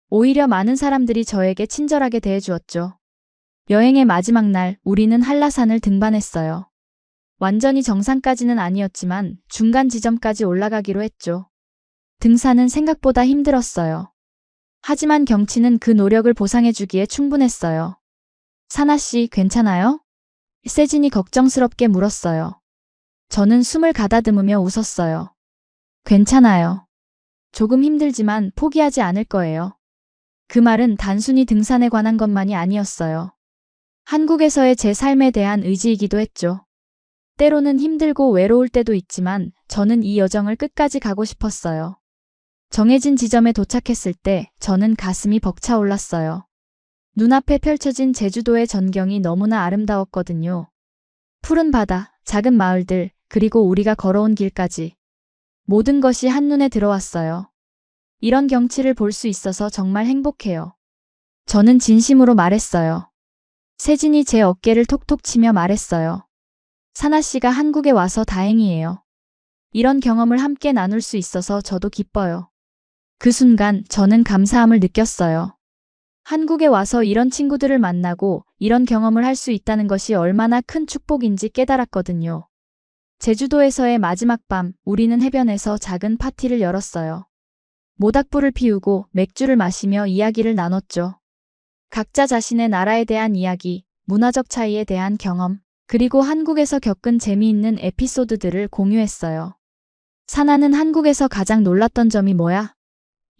오히려 많은 사람들이 저에게 친절하게 대해주었죠. 여행의 마지막 날 우리는 한라산을 등반했어요. 완전히 정상까지는 아니었지만 중간 지점까지 올라가기로 했죠. 등산은 생각보다 힘들었어요. 하지만 경치는 그 노력을 보상해주기에 충분했어요. 사나 씨, 괜찮아요? 세진이 걱정스럽게 물었어요. 저는 숨을 가다듬으며 웃었어요. 괜찮아요. 조금 힘들지만 포기하지 않을 거예요. 그 말은 단순히 등산에 관한 것만이 아니었어요. 한국에서의 제 삶에 대한 의지이기도 했죠. 때로는 힘들고 외로울 때도 있지만 저는 이 여정을 끝까지 가고 싶었어요. 정해진 지점에 도착했을 때 저는 가슴이 벅차올랐어요. 눈앞에 펼쳐진 제주도의 전경이 너무나 아름다웠거든요. 푸른 바다, 작은 마을들, 그리고 우리가 걸어온 길까지. 모든 것이 한눈에 들어왔어요. 이런 경치를 볼 수 있어서 정말 행복해요. 저는 진심으로 말했어요. 세진이 제 어깨를 톡톡 치며 말했어요. 사나 씨가 한국에 와서 다행이에요. 이런 경험을 함께 나눌 수 있어서 저도 기뻐요. 그 순간 저는 감사함을 느꼈어요. 한국에 와서 이런 친구들을 만나고 이런 경험을 할 수 있다는 것이 얼마나 큰 축복인지 깨달았거든요. 제주도에서의 마지막 밤, 우리는 해변에서 작은 파티를 열었어요. 모닥불을 피우고 맥주를 마시며 이야기를 나눴죠. 각자 자신의 나라에 대한 이야기, 문화적 차이에 대한 경험, 그리고 한국에서 겪은 재미있는 에피소드들을 공유했어요. 사나는 한국에서 가장 놀랐던 점이 뭐야?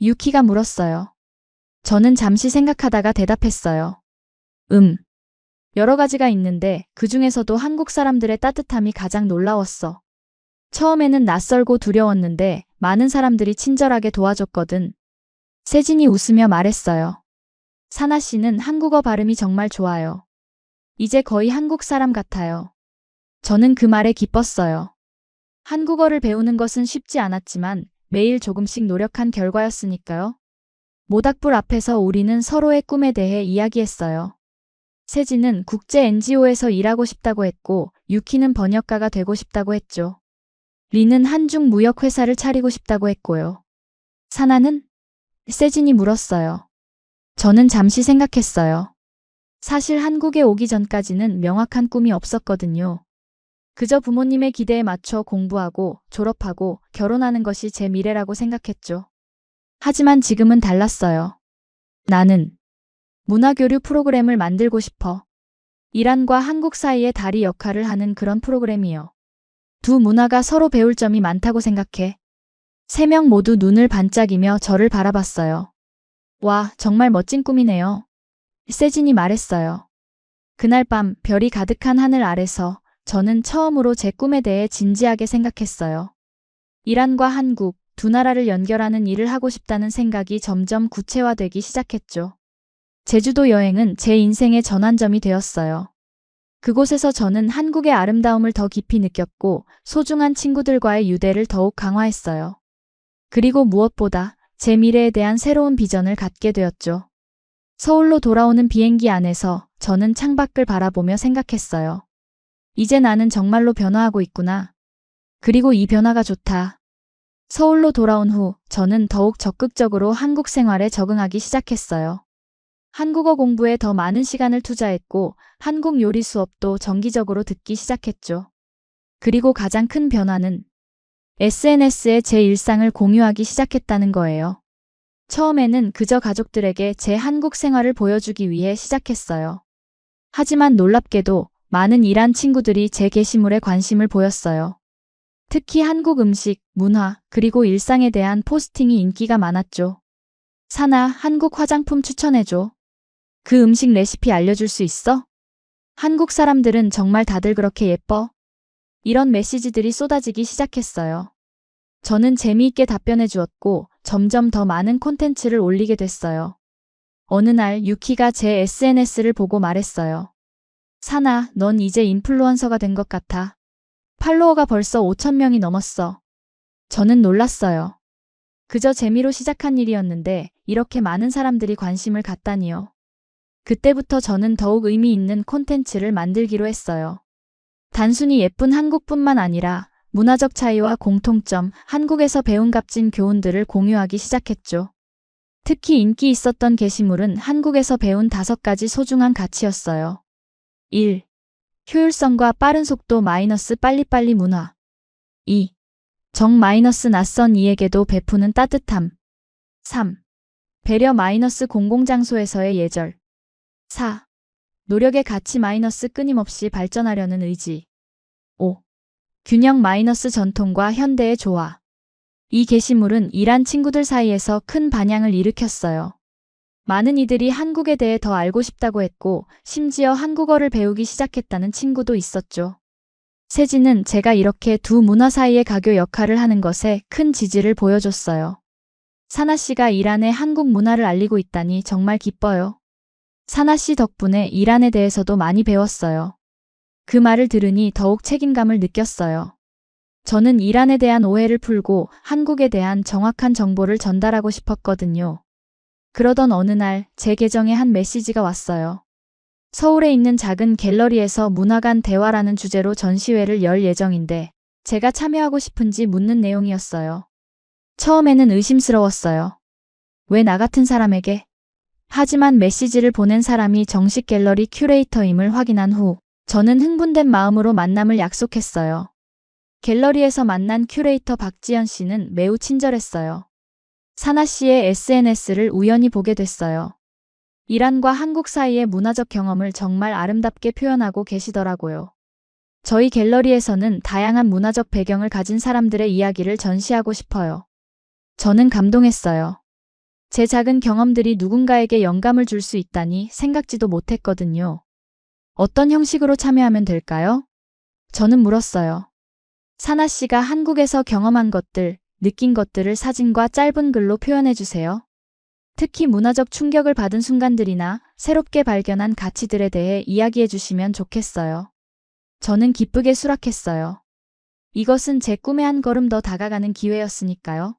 유키가 물었어요. 저는 잠시 생각하다가 대답했어요. 여러 가지가 있는데 그 중에서도 한국 사람들의 따뜻함이 가장 놀라웠어. 처음에는 낯설고 두려웠는데 많은 사람들이 친절하게 도와줬거든. 세진이 웃으며 말했어요. 사나 씨는 한국어 발음이 정말 좋아요. 이제 거의 한국 사람 같아요. 저는 그 말에 기뻤어요. 한국어를 배우는 것은 쉽지 않았지만 매일 조금씩 노력한 결과였으니까요. 모닥불 앞에서 우리는 서로의 꿈에 대해 이야기했어요. 세진은 국제 NGO에서 일하고 싶다고 했고 유키는 번역가가 되고 싶다고 했죠. 리는 한중 무역 회사를 차리고 싶다고 했고요. 사나는? 세진이 물었어요. 저는 잠시 생각했어요. 사실 한국에 오기 전까지는 명확한 꿈이 없었거든요. 그저 부모님의 기대에 맞춰 공부하고 졸업하고 결혼하는 것이 제 미래라고 생각했죠. 하지만 지금은 달랐어요. 나는 문화교류 프로그램을 만들고 싶어. 이란과 한국 사이의 다리 역할을 하는 그런 프로그램이요. 두 문화가 서로 배울 점이 많다고 생각해. 세 명 모두 눈을 반짝이며 저를 바라봤어요. 와, 정말 멋진 꿈이네요. 세진이 말했어요. 그날 밤 별이 가득한 하늘 아래서 저는 처음으로 제 꿈에 대해 진지하게 생각했어요. 이란과 한국, 두 나라를 연결하는 일을 하고 싶다는 생각이 점점 구체화되기 시작했죠. 제주도 여행은 제 인생의 전환점이 되었어요. 그곳에서 저는 한국의 아름다움을 더 깊이 느꼈고 소중한 친구들과의 유대를 더욱 강화했어요. 그리고 무엇보다 제 미래에 대한 새로운 비전을 갖게 되었죠. 서울로 돌아오는 비행기 안에서 저는 창밖을 바라보며 생각했어요. 이제 나는 정말로 변화하고 있구나. 그리고 이 변화가 좋다. 서울로 돌아온 후 저는 더욱 적극적으로 한국 생활에 적응하기 시작했어요. 한국어 공부에 더 많은 시간을 투자했고 한국 요리 수업도 정기적으로 듣기 시작했죠. 그리고 가장 큰 변화는 SNS에 제 일상을 공유하기 시작했다는 거예요. 처음에는 그저 가족들에게 제 한국 생활을 보여주기 위해 시작했어요. 하지만 놀랍게도 많은 이란 친구들이 제 게시물에 관심을 보였어요. 특히 한국 음식, 문화, 그리고 일상에 대한 포스팅이 인기가 많았죠. 사나, 한국 화장품 추천해줘. 그 음식 레시피 알려줄 수 있어? 한국 사람들은 정말 다들 그렇게 예뻐? 이런 메시지들이 쏟아지기 시작했어요. 저는 재미있게 답변해 주었고 점점 더 많은 콘텐츠를 올리게 됐어요. 어느 날 유키가 제 SNS를 보고 말했어요. 사나, 넌 이제 인플루언서가 된 것 같아. 팔로워가 벌써 5,000명이 넘었어. 저는 놀랐어요. 그저 재미로 시작한 일이었는데 이렇게 많은 사람들이 관심을 갖다니요. 그때부터 저는 더욱 의미 있는 콘텐츠를 만들기로 했어요. 단순히 예쁜 한국뿐만 아니라 문화적 차이와 공통점, 한국에서 배운 값진 교훈들을 공유하기 시작했죠. 특히 인기 있었던 게시물은 한국에서 배운 5가지 소중한 가치였어요. 1. 효율성과 빠른 속도 마이너스 빨리빨리 문화. 2. 정 마이너스 낯선 이에게도 베푸는 따뜻함. 3. 배려 마이너스 공공장소에서의 예절. 4. 노력의 가치 마이너스 끊임없이 발전하려는 의지. 5. 균형 마이너스 전통과 현대의 조화. 이 게시물은 이란 친구들 사이에서 큰 반향을 일으켰어요. 많은 이들이 한국에 대해 더 알고 싶다고 했고 심지어 한국어를 배우기 시작했다는 친구도 있었죠. 세진은 제가 이렇게 두 문화 사이의 가교 역할을 하는 것에 큰 지지를 보여줬어요. 사나 씨가 이란의 한국 문화를 알리고 있다니 정말 기뻐요. 사나 씨 덕분에 이란에 대해서도 많이 배웠어요. 그 말을 들으니 더욱 책임감을 느꼈어요. 저는 이란에 대한 오해를 풀고 한국에 대한 정확한 정보를 전달하고 싶었거든요. 그러던 어느 날 제 계정에 한 메시지가 왔어요. 서울에 있는 작은 갤러리에서 문화 간 대화라는 주제로 전시회를 열 예정인데 제가 참여하고 싶은지 묻는 내용이었어요. 처음에는 의심스러웠어요. 왜 나 같은 사람에게? 하지만 메시지를 보낸 사람이 정식 갤러리 큐레이터임을 확인한 후 저는 흥분된 마음으로 만남을 약속했어요. 갤러리에서 만난 큐레이터 박지연 씨는 매우 친절했어요. 사나 씨의 SNS를 우연히 보게 됐어요. 이란과 한국 사이의 문화적 경험을 정말 아름답게 표현하고 계시더라고요. 저희 갤러리에서는 다양한 문화적 배경을 가진 사람들의 이야기를 전시하고 싶어요. 저는 감동했어요. 제 작은 경험들이 누군가에게 영감을 줄 수 있다니 생각지도 못했거든요. 어떤 형식으로 참여하면 될까요? 저는 물었어요. 사나 씨가 한국에서 경험한 것들, 느낀 것들을 사진과 짧은 글로 표현해 주세요. 특히 문화적 충격을 받은 순간들이나 새롭게 발견한 가치들에 대해 이야기해 주시면 좋겠어요. 저는 기쁘게 수락했어요. 이것은 제 꿈에 한 걸음 더 다가가는 기회였으니까요.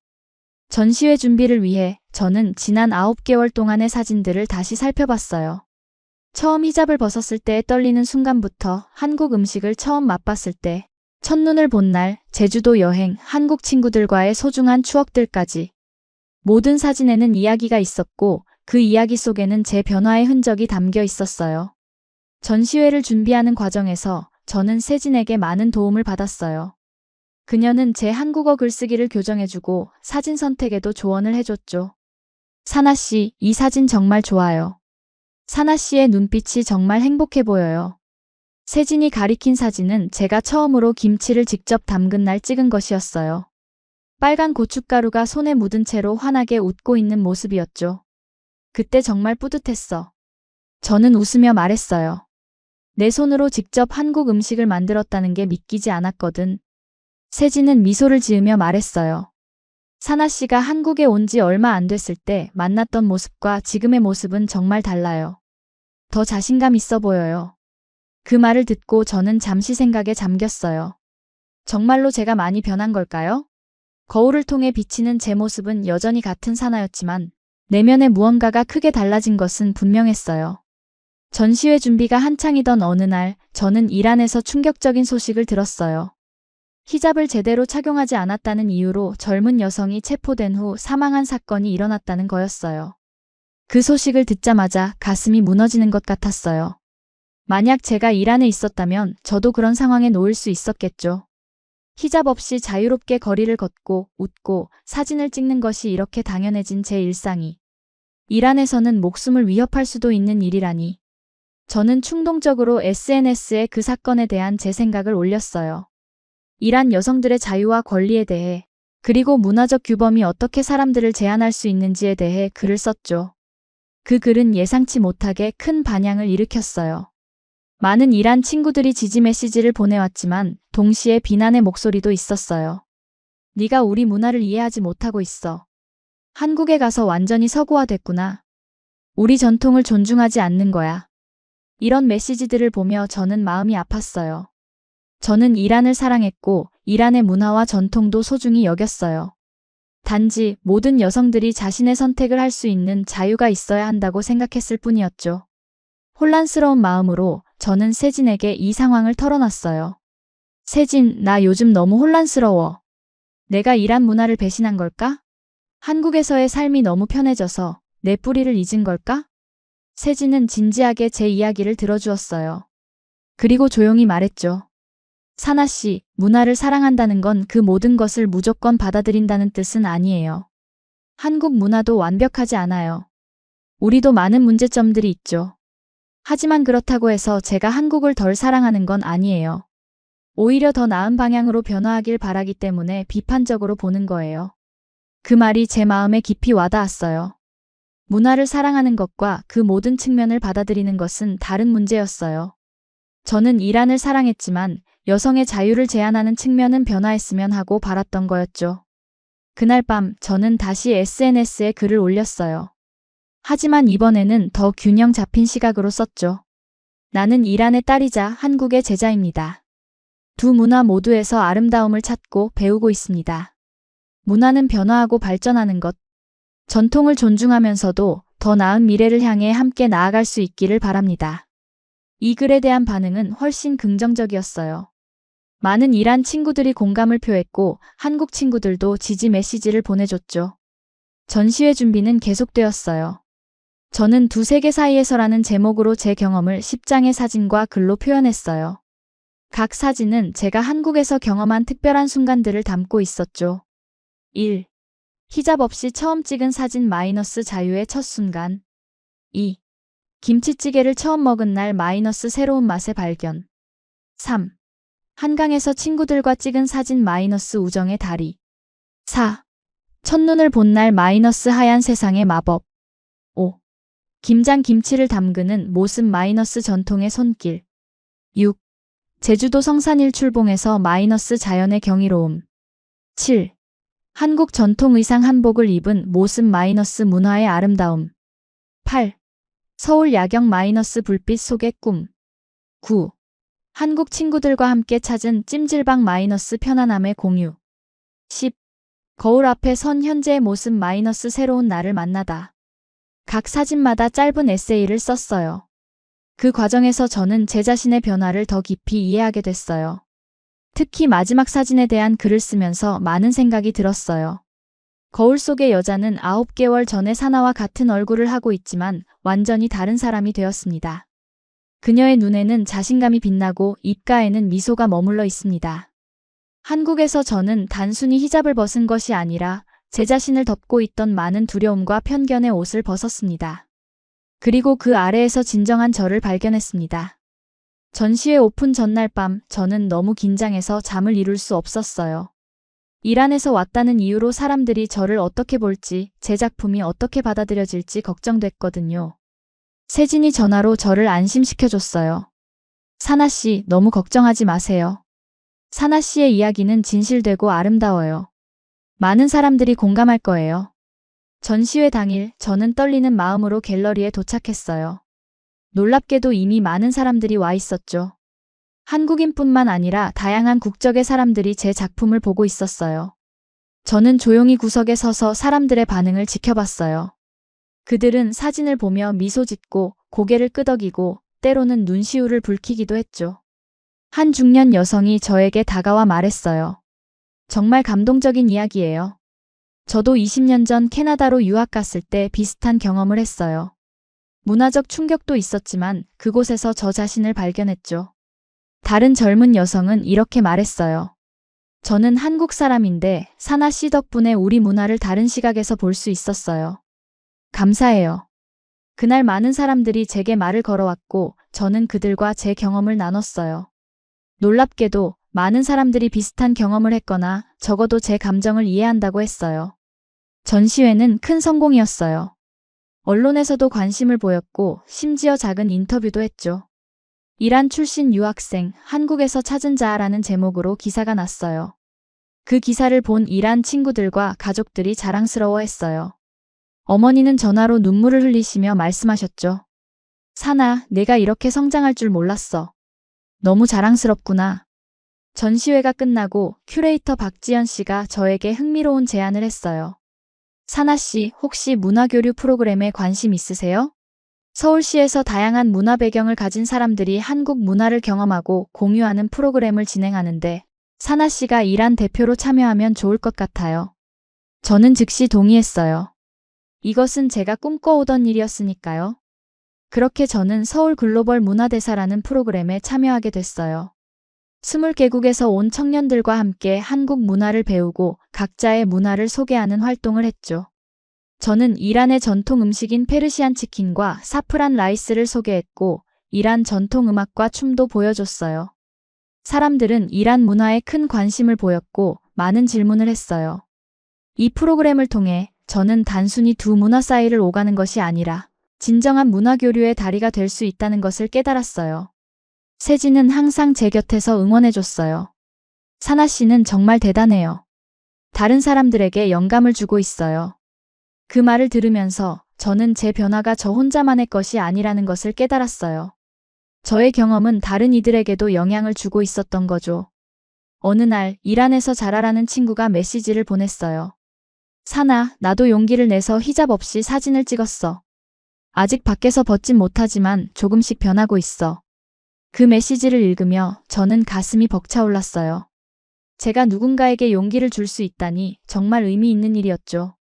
전시회 준비를 위해 저는 지난 9개월 동안의 사진들을 다시 살펴봤어요. 처음 히잡을 벗었을 때의 떨리는 순간부터 한국 음식을 처음 맛봤을 때, 첫눈을 본 날, 제주도 여행, 한국 친구들과의 소중한 추억들까지. 모든 사진에는 이야기가 있었고 그 이야기 속에는 제 변화의 흔적이 담겨 있었어요. 전시회를 준비하는 과정에서 저는 세진에게 많은 도움을 받았어요. 그녀는 제 한국어 글쓰기를 교정해주고 사진 선택에도 조언을 해줬죠. 사나 씨, 이 사진 정말 좋아요. 사나 씨의 눈빛이 정말 행복해 보여요. 세진이 가리킨 사진은 제가 처음으로 김치를 직접 담근 날 찍은 것이었어요. 빨간 고춧가루가 손에 묻은 채로 환하게 웃고 있는 모습이었죠. 그때 정말 뿌듯했어. 저는 웃으며 말했어요. 내 손으로 직접 한국 음식을 만들었다는 게 믿기지 않았거든. 세진은 미소를 지으며 말했어요. 사나 씨가 한국에 온 지 얼마 안 됐을 때 만났던 모습과 지금의 모습은 정말 달라요. 더 자신감 있어 보여요. 그 말을 듣고 저는 잠시 생각에 잠겼어요. 정말로 제가 많이 변한 걸까요? 거울을 통해 비치는 제 모습은 여전히 같은 사나였지만 내면의 무언가가 크게 달라진 것은 분명했어요. 전시회 준비가 한창이던 어느 날 저는 이란에서 충격적인 소식을 들었어요. 히잡을 제대로 착용하지 않았다는 이유로 젊은 여성이 체포된 후 사망한 사건이 일어났다는 거였어요. 그 소식을 듣자마자 가슴이 무너지는 것 같았어요. 만약 제가 이란에 있었다면 저도 그런 상황에 놓일 수 있었겠죠. 히잡 없이 자유롭게 거리를 걷고 웃고 사진을 찍는 것이 이렇게 당연해진 제 일상이 이란에서는 목숨을 위협할 수도 있는 일이라니. 저는 충동적으로 SNS에 그 사건에 대한 제 생각을 올렸어요. 이란 여성들의 자유와 권리에 대해 그리고 문화적 규범이 어떻게 사람들을 제한할 수 있는지에 대해 글을 썼죠. 그 글은 예상치 못하게 큰 반향을 일으켰어요. 많은 이란 친구들이 지지 메시지를 보내왔지만 동시에 비난의 목소리도 있었어요. 네가 우리 문화를 이해하지 못하고 있어. 한국에 가서 완전히 서구화됐구나. 우리 전통을 존중하지 않는 거야. 이런 메시지들을 보며 저는 마음이 아팠어요. 저는 이란을 사랑했고 이란의 문화와 전통도 소중히 여겼어요. 단지 모든 여성들이 자신의 선택을 할 수 있는 자유가 있어야 한다고 생각했을 뿐이었죠. 혼란스러운 마음으로 저는 세진에게 이 상황을 털어놨어요. 세진, 나 요즘 너무 혼란스러워. 내가 이란 문화를 배신한 걸까? 한국에서의 삶이 너무 편해져서 내 뿌리를 잊은 걸까? 세진은 진지하게 제 이야기를 들어주었어요. 그리고 조용히 말했죠. 사나 씨, 문화를 사랑한다는 건 그 모든 것을 무조건 받아들인다는 뜻은 아니에요. 한국 문화도 완벽하지 않아요. 우리도 많은 문제점들이 있죠. 하지만 그렇다고 해서 제가 한국을 덜 사랑하는 건 아니에요. 오히려 더 나은 방향으로 변화하길 바라기 때문에 비판적으로 보는 거예요. 그 말이 제 마음에 깊이 와닿았어요. 문화를 사랑하는 것과 그 모든 측면을 받아들이는 것은 다른 문제였어요. 저는 이란을 사랑했지만 여성의 자유를 제한하는 측면은 변화했으면 하고 바랐던 거였죠. 그날 밤 저는 다시 SNS에 글을 올렸어요. 하지만 이번에는 더 균형 잡힌 시각으로 썼죠. 나는 이란의 딸이자 한국의 제자입니다. 두 문화 모두에서 아름다움을 찾고 배우고 있습니다. 문화는 변화하고 발전하는 것, 전통을 존중하면서도 더 나은 미래를 향해 함께 나아갈 수 있기를 바랍니다. 이 글에 대한 반응은 훨씬 긍정적이었어요. 많은 이란 친구들이 공감을 표했고 한국 친구들도 지지 메시지를 보내줬죠. 전시회 준비는 계속되었어요. 저는 두 세계 사이에서라는 제목으로 제 경험을 10장의 사진과 글로 표현했어요. 각 사진은 제가 한국에서 경험한 특별한 순간들을 담고 있었죠. 1. 히잡 없이 처음 찍은 사진 마이너스 자유의 첫 순간. 2. 김치찌개를 처음 먹은 날 마이너스 새로운 맛의 발견. 3. 한강에서 친구들과 찍은 사진 마이너스 우정의 다리. 4. 첫눈을 본 날 마이너스 하얀 세상의 마법. 5. 김장 김치를 담그는 모습 마이너스 전통의 손길. 6. 제주도 성산일 출봉에서 마이너스 자연의 경이로움. 7. 한국 전통 의상 한복을 입은 모습 마이너스 문화의 아름다움. 8. 서울 야경 마이너스 불빛 속의 꿈. 9. 한국 친구들과 함께 찾은 찜질방 마이너스 편안함의 공유. 10. 거울 앞에 선 현재의 모습 마이너스 새로운 나를 만나다. 각 사진마다 짧은 에세이를 썼어요. 그 과정에서 저는 제 자신의 변화를 더 깊이 이해하게 됐어요. 특히 마지막 사진에 대한 글을 쓰면서 많은 생각이 들었어요. 거울 속의 여자는 9개월 전에 사나와 같은 얼굴을 하고 있지만 완전히 다른 사람이 되었습니다. 그녀의 눈에는 자신감이 빛나고 입가에는 미소가 머물러 있습니다. 한국에서 저는 단순히 히잡을 벗은 것이 아니라 제 자신을 덮고 있던 많은 두려움과 편견의 옷을 벗었습니다. 그리고 그 아래에서 진정한 저를 발견했습니다. 전시회 오픈 전날 밤 저는 너무 긴장해서 잠을 이룰 수 없었어요. 이란에서 왔다는 이유로 사람들이 저를 어떻게 볼지, 제 작품이 어떻게 받아들여질지 걱정됐거든요. 세진이 전화로 저를 안심시켜줬어요. 사나 씨, 너무 걱정하지 마세요. 사나 씨의 이야기는 진실되고 아름다워요. 많은 사람들이 공감할 거예요. 전시회 당일 저는 떨리는 마음으로 갤러리에 도착했어요. 놀랍게도 이미 많은 사람들이 와 있었죠. 한국인뿐만 아니라 다양한 국적의 사람들이 제 작품을 보고 있었어요. 저는 조용히 구석에 서서 사람들의 반응을 지켜봤어요. 그들은 사진을 보며 미소 짓고 고개를 끄덕이고 때로는 눈시울을 붉히기도 했죠. 한 중년 여성이 저에게 다가와 말했어요. 정말 감동적인 이야기예요. 저도 20년 전 캐나다로 유학 갔을 때 비슷한 경험을 했어요. 문화적 충격도 있었지만 그곳에서 저 자신을 발견했죠. 다른 젊은 여성은 이렇게 말했어요. 저는 한국 사람인데 사나 씨 덕분에 우리 문화를 다른 시각에서 볼 수 있었어요. 감사해요. 그날 많은 사람들이 제게 말을 걸어왔고 저는 그들과 제 경험을 나눴어요. 놀랍게도 많은 사람들이 비슷한 경험을 했거나 적어도 제 감정을 이해한다고 했어요. 전시회는 큰 성공이었어요. 언론에서도 관심을 보였고 심지어 작은 인터뷰도 했죠. 이란 출신 유학생, 한국에서 찾은 자아라는 제목으로 기사가 났어요. 그 기사를 본 이란 친구들과 가족들이 자랑스러워했어요. 어머니는 전화로 눈물을 흘리시며 말씀하셨죠. 사나, 내가 이렇게 성장할 줄 몰랐어. 너무 자랑스럽구나. 전시회가 끝나고 큐레이터 박지연 씨가 저에게 흥미로운 제안을 했어요. 사나 씨, 혹시 문화교류 프로그램에 관심 있으세요? 서울시에서 다양한 문화 배경을 가진 사람들이 한국 문화를 경험하고 공유하는 프로그램을 진행하는데 사나 씨가 이란 대표로 참여하면 좋을 것 같아요. 저는 즉시 동의했어요. 이것은 제가 꿈꿔오던 일이었으니까요. 그렇게 저는 서울 글로벌 문화대사라는 프로그램에 참여하게 됐어요. 20개국에서 온 청년들과 함께 한국 문화를 배우고 각자의 문화를 소개하는 활동을 했죠. 저는 이란의 전통 음식인 페르시안 치킨과 사프란 라이스를 소개했고 이란 전통 음악과 춤도 보여줬어요. 사람들은 이란 문화에 큰 관심을 보였고 많은 질문을 했어요. 이 프로그램을 통해 저는 단순히 두 문화 사이를 오가는 것이 아니라 진정한 문화교류의 다리가 될 수 있다는 것을 깨달았어요. 세진은 항상 제 곁에서 응원해줬어요. 사나 씨는 정말 대단해요. 다른 사람들에게 영감을 주고 있어요. 그 말을 들으면서 저는 제 변화가 저 혼자만의 것이 아니라는 것을 깨달았어요. 저의 경험은 다른 이들에게도 영향을 주고 있었던 거죠. 어느 날 이란에서 자라라는 친구가 메시지를 보냈어요. 사나, 나도 용기를 내서 히잡 없이 사진을 찍었어. 아직 밖에서 벗진 못하지만 조금씩 변하고 있어. 그 메시지를 읽으며 저는 가슴이 벅차올랐어요. 제가 누군가에게 용기를 줄 수 있다니 정말 의미 있는 일이었죠.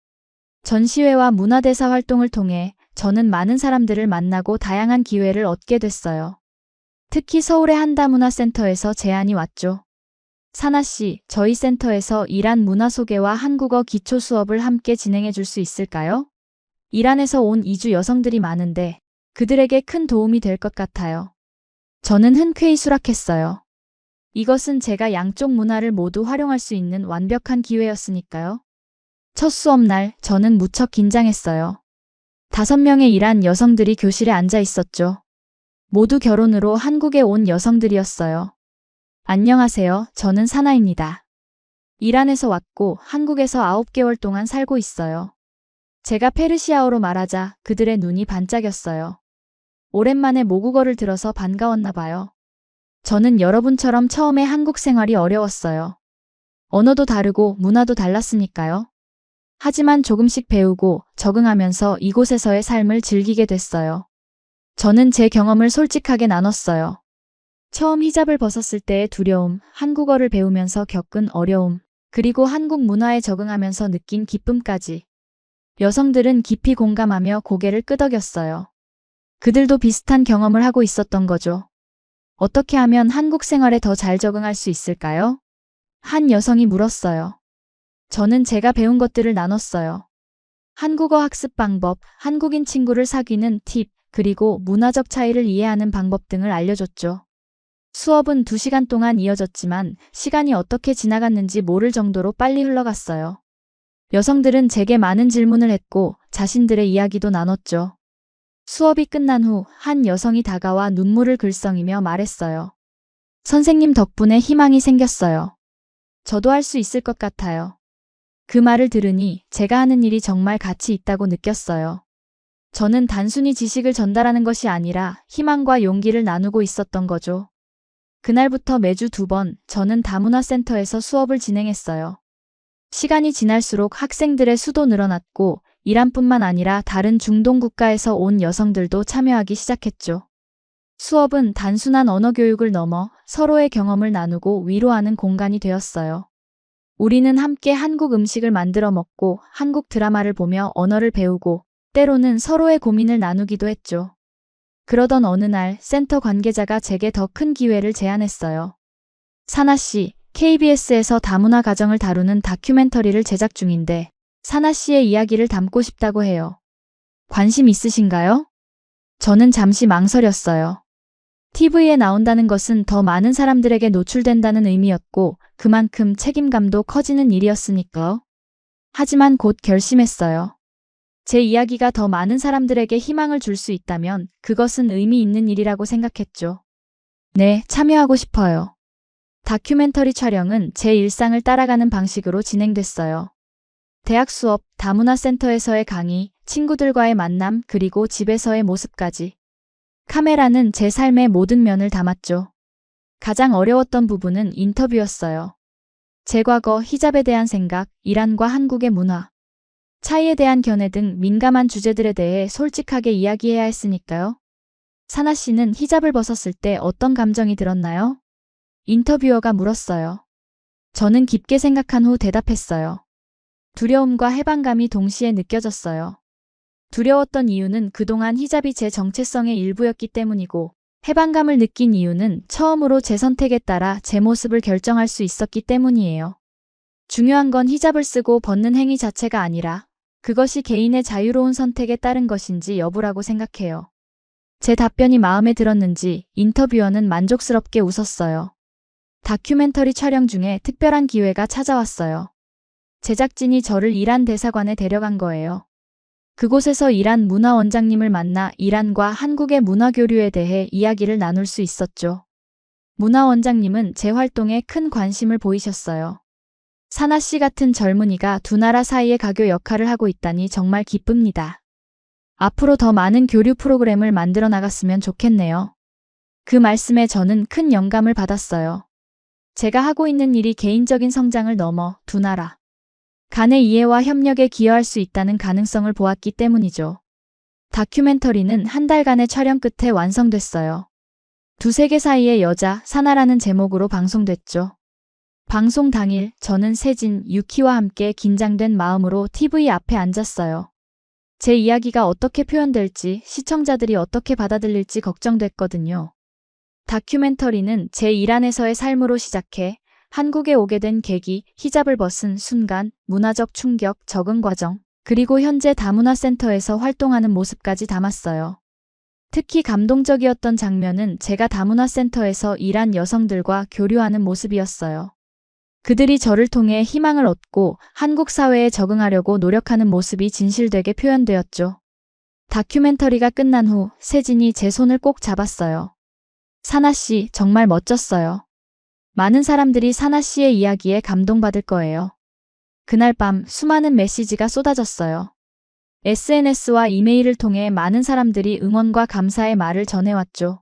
전시회와 문화대사 활동을 통해 저는 많은 사람들을 만나고 다양한 기회를 얻게 됐어요. 특히 서울의 한다문화센터에서 제안이 왔죠. 사나 씨, 저희 센터에서 이란 문화 소개와 한국어 기초 수업을 함께 진행해 줄 수 있을까요? 이란에서 온 이주 여성들이 많은데 그들에게 큰 도움이 될 것 같아요. 저는 흔쾌히 수락했어요. 이것은 제가 양쪽 문화를 모두 활용할 수 있는 완벽한 기회였으니까요. 첫 수업 날 저는 무척 긴장했어요. 5명의 이란 여성들이 교실에 앉아 있었죠. 모두 결혼으로 한국에 온 여성들이었어요. 안녕하세요. 저는 사나입니다. 이란에서 왔고 한국에서 9개월 동안 살고 있어요. 제가 페르시아어로 말하자 그들의 눈이 반짝였어요. 오랜만에 모국어를 들어서 반가웠나 봐요. 저는 여러분처럼 처음에 한국 생활이 어려웠어요. 언어도 다르고 문화도 달랐으니까요. 하지만 조금씩 배우고 적응하면서 이곳에서의 삶을 즐기게 됐어요. 저는 제 경험을 솔직하게 나눴어요. 처음 히잡을 벗었을 때의 두려움, 한국어를 배우면서 겪은 어려움, 그리고 한국 문화에 적응하면서 느낀 기쁨까지. 여성들은 깊이 공감하며 고개를 끄덕였어요. 그들도 비슷한 경험을 하고 있었던 거죠. 어떻게 하면 한국 생활에 더 잘 적응할 수 있을까요? 한 여성이 물었어요. 저는 제가 배운 것들을 나눴어요. 한국어 학습 방법, 한국인 친구를 사귀는 팁, 그리고 문화적 차이를 이해하는 방법 등을 알려줬죠. 수업은 2시간 동안 이어졌지만 시간이 어떻게 지나갔는지 모를 정도로 빨리 흘러갔어요. 여성들은 제게 많은 질문을 했고 자신들의 이야기도 나눴죠. 수업이 끝난 후 한 여성이 다가와 눈물을 글썽이며 말했어요. 선생님 덕분에 희망이 생겼어요. 저도 할 수 있을 것 같아요. 그 말을 들으니 제가 하는 일이 정말 가치 있다고 느꼈어요. 저는 단순히 지식을 전달하는 것이 아니라 희망과 용기를 나누고 있었던 거죠. 그날부터 매주 2번 저는 다문화센터에서 수업을 진행했어요. 시간이 지날수록 학생들의 수도 늘어났고 이란뿐만 아니라 다른 중동 국가에서 온 여성들도 참여하기 시작했죠. 수업은 단순한 언어 교육을 넘어 서로의 경험을 나누고 위로하는 공간이 되었어요. 우리는 함께 한국 음식을 만들어 먹고 한국 드라마를 보며 언어를 배우고 때로는 서로의 고민을 나누기도 했죠. 그러던 어느 날 센터 관계자가 제게 더 큰 기회를 제안했어요. 사나 씨, KBS에서 다문화 가정을 다루는 다큐멘터리를 제작 중인데 사나 씨의 이야기를 담고 싶다고 해요. 관심 있으신가요? 저는 잠시 망설였어요. TV에 나온다는 것은 더 많은 사람들에게 노출된다는 의미였고 그만큼 책임감도 커지는 일이었으니까요. 하지만 곧 결심했어요. 제 이야기가 더 많은 사람들에게 희망을 줄 수 있다면 그것은 의미 있는 일이라고 생각했죠. 네, 참여하고 싶어요. 다큐멘터리 촬영은 제 일상을 따라가는 방식으로 진행됐어요. 대학 수업, 다문화센터에서의 강의, 친구들과의 만남, 그리고 집에서의 모습까지. 카메라는 제 삶의 모든 면을 담았죠. 가장 어려웠던 부분은 인터뷰였어요. 제 과거 히잡에 대한 생각, 이란과 한국의 문화, 차이에 대한 견해 등 민감한 주제들에 대해 솔직하게 이야기해야 했으니까요. 사나 씨는 히잡을 벗었을 때 어떤 감정이 들었나요? 인터뷰어가 물었어요. 저는 깊게 생각한 후 대답했어요. 두려움과 해방감이 동시에 느껴졌어요. 두려웠던 이유는 그동안 히잡이 제 정체성의 일부였기 때문이고 해방감을 느낀 이유는 처음으로 제 선택에 따라 제 모습을 결정할 수 있었기 때문이에요. 중요한 건 히잡을 쓰고 벗는 행위 자체가 아니라 그것이 개인의 자유로운 선택에 따른 것인지 여부라고 생각해요. 제 답변이 마음에 들었는지 인터뷰어는 만족스럽게 웃었어요. 다큐멘터리 촬영 중에 특별한 기회가 찾아왔어요. 제작진이 저를 이란 대사관에 데려간 거예요. 그곳에서 이란 문화원장님을 만나 이란과 한국의 문화교류에 대해 이야기를 나눌 수 있었죠. 문화원장님은 제 활동에 큰 관심을 보이셨어요. 사나 씨 같은 젊은이가 두 나라 사이의 가교 역할을 하고 있다니 정말 기쁩니다. 앞으로 더 많은 교류 프로그램을 만들어 나갔으면 좋겠네요. 그 말씀에 저는 큰 영감을 받았어요. 제가 하고 있는 일이 개인적인 성장을 넘어 두 나라 간의 이해와 협력에 기여할 수 있다는 가능성을 보았기 때문이죠. 다큐멘터리는 한 달간의 촬영 끝에 완성됐어요. 두 세계 사이의 여자, 사나라는 제목으로 방송됐죠. 방송 당일 저는 세진, 유키와 함께 긴장된 마음으로 TV 앞에 앉았어요. 제 이야기가 어떻게 표현될지, 시청자들이 어떻게 받아들일지 걱정됐거든요. 다큐멘터리는 제 이란에서의 삶으로 시작해 한국에 오게 된 계기, 히잡을 벗은 순간, 문화적 충격, 적응 과정, 그리고 현재 다문화센터에서 활동하는 모습까지 담았어요. 특히 감동적이었던 장면은 제가 다문화센터에서 이란 여성들과 교류하는 모습이었어요. 그들이 저를 통해 희망을 얻고 한국 사회에 적응하려고 노력하는 모습이 진실되게 표현되었죠. 다큐멘터리가 끝난 후 세진이 제 손을 꼭 잡았어요. 사나 씨, 정말 멋졌어요. 많은 사람들이 사나 씨의 이야기에 감동받을 거예요. 그날 밤 수많은 메시지가 쏟아졌어요. SNS와 이메일을 통해 많은 사람들이 응원과 감사의 말을 전해왔죠.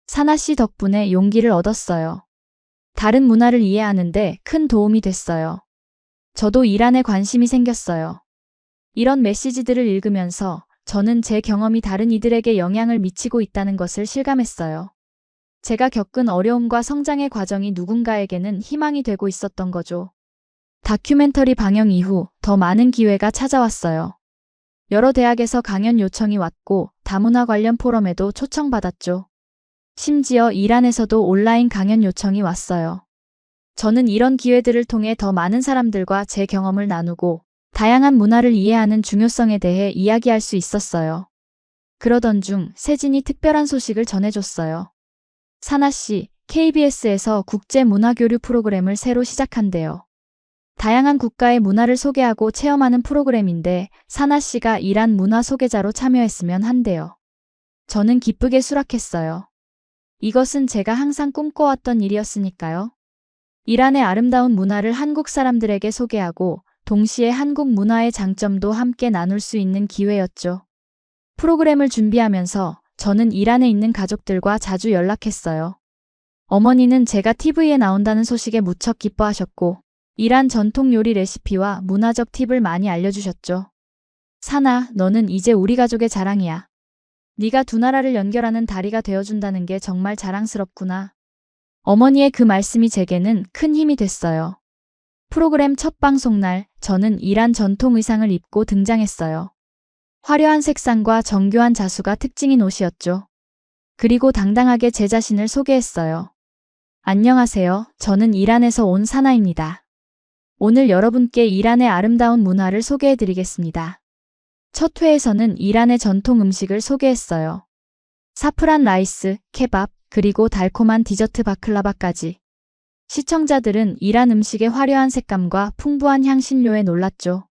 사나 씨 덕분에 용기를 얻었어요. 다른 문화를 이해하는데 큰 도움이 됐어요. 저도 이란에 관심이 생겼어요. 이런 메시지들을 읽으면서 저는 제 경험이 다른 이들에게 영향을 미치고 있다는 것을 실감했어요. 제가 겪은 어려움과 성장의 과정이 누군가에게는 희망이 되고 있었던 거죠. 다큐멘터리 방영 이후 더 많은 기회가 찾아왔어요. 여러 대학에서 강연 요청이 왔고 다문화 관련 포럼에도 초청받았죠. 심지어 이란에서도 온라인 강연 요청이 왔어요. 저는 이런 기회들을 통해 더 많은 사람들과 제 경험을 나누고 다양한 문화를 이해하는 중요성에 대해 이야기할 수 있었어요. 그러던 중 세진이 특별한 소식을 전해줬어요. 사나 씨, KBS에서 국제문화교류 프로그램을 새로 시작한대요. 다양한 국가의 문화를 소개하고 체험하는 프로그램인데 사나 씨가 이란 문화 소개자로 참여했으면 한대요. 저는 기쁘게 수락했어요. 이것은 제가 항상 꿈꿔왔던 일이었으니까요. 이란의 아름다운 문화를 한국 사람들에게 소개하고 동시에 한국 문화의 장점도 함께 나눌 수 있는 기회였죠. 프로그램을 준비하면서 저는 이란에 있는 가족들과 자주 연락했어요. 어머니는 제가 TV에 나온다는 소식에 무척 기뻐하셨고 이란 전통 요리 레시피와 문화적 팁을 많이 알려주셨죠. 사나, 너는 이제 우리 가족의 자랑이야. 네가 두 나라를 연결하는 다리가 되어준다는 게 정말 자랑스럽구나. 어머니의 그 말씀이 제게는 큰 힘이 됐어요. 프로그램 첫 방송날, 저는 이란 전통 의상을 입고 등장했어요. 화려한 색상과 정교한 자수가 특징인 옷이었죠. 그리고 당당하게 제 자신을 소개했어요. 안녕하세요. 저는 이란에서 온 사나입니다. 오늘 여러분께 이란의 아름다운 문화를 소개해드리겠습니다. 첫 회에서는 이란의 전통 음식을 소개했어요. 사프란 라이스, 케밥, 그리고 달콤한 디저트 바클라바까지. 시청자들은 이란 음식의 화려한 색감과 풍부한 향신료에 놀랐죠.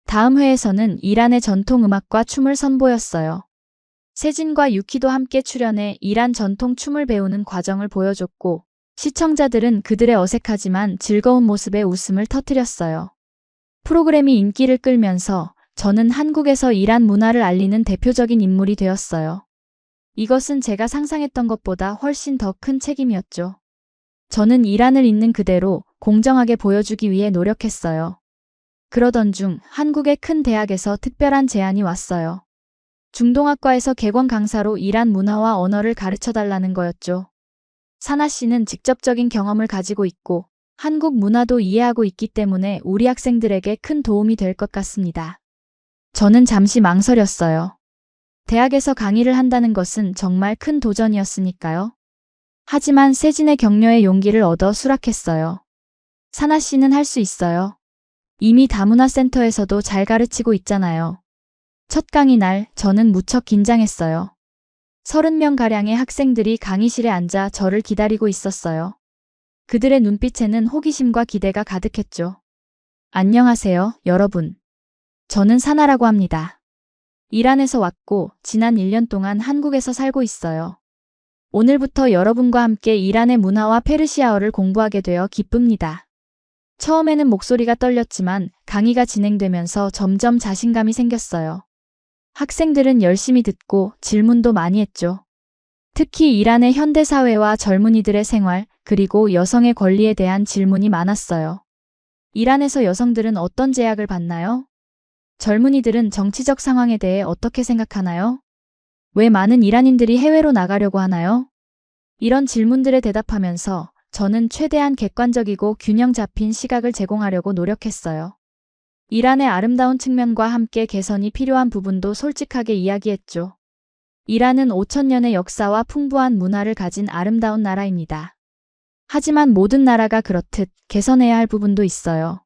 다음 회에서는 이란의 전통 음악과 춤을 선보였어요. 세진과 유키도 함께 출연해 이란 전통 춤을 배우는 과정을 보여줬고 시청자들은 그들의 어색하지만 즐거운 모습에 웃음을 터뜨렸어요. 프로그램이 인기를 끌면서 저는 한국에서 이란 문화를 알리는 대표적인 인물이 되었어요. 이것은 제가 상상했던 것보다 훨씬 더 큰 책임이었죠. 저는 이란을 있는 그대로 공정하게 보여주기 위해 노력했어요. 그러던 중 한국의 큰 대학에서 특별한 제안이 왔어요. 중동학과에서 객원 강사로 이란 문화와 언어를 가르쳐달라는 거였죠. 사나 씨는 직접적인 경험을 가지고 있고 한국 문화도 이해하고 있기 때문에 우리 학생들에게 큰 도움이 될 것 같습니다. 저는 잠시 망설였어요. 대학에서 강의를 한다는 것은 정말 큰 도전이었으니까요. 하지만 세진의 격려에 용기를 얻어 수락했어요. 사나 씨는 할 수 있어요. 이미 다문화센터에서도 잘 가르치고 있잖아요. 첫 강의 날 저는 무척 긴장했어요. 30명가량의 학생들이 강의실에 앉아 저를 기다리고 있었어요. 그들의 눈빛에는 호기심과 기대가 가득했죠. 안녕하세요, 여러분. 저는 사나라고 합니다. 이란에서 왔고 지난 1년 동안 한국에서 살고 있어요. 오늘부터 여러분과 함께 이란의 문화와 페르시아어를 공부하게 되어 기쁩니다. 처음에는 목소리가 떨렸지만 강의가 진행되면서 점점 자신감이 생겼어요. 학생들은 열심히 듣고 질문도 많이 했죠. 특히 이란의 현대사회와 젊은이들의 생활, 그리고 여성의 권리에 대한 질문이 많았어요. 이란에서 여성들은 어떤 제약을 받나요? 젊은이들은 정치적 상황에 대해 어떻게 생각하나요? 왜 많은 이란인들이 해외로 나가려고 하나요? 이런 질문들에 대답하면서 저는 최대한 객관적이고 균형 잡힌 시각을 제공하려고 노력했어요. 이란의 아름다운 측면과 함께 개선이 필요한 부분도 솔직하게 이야기했죠. 이란은 5,000년의 역사와 풍부한 문화를 가진 아름다운 나라입니다. 하지만 모든 나라가 그렇듯 개선해야 할 부분도 있어요.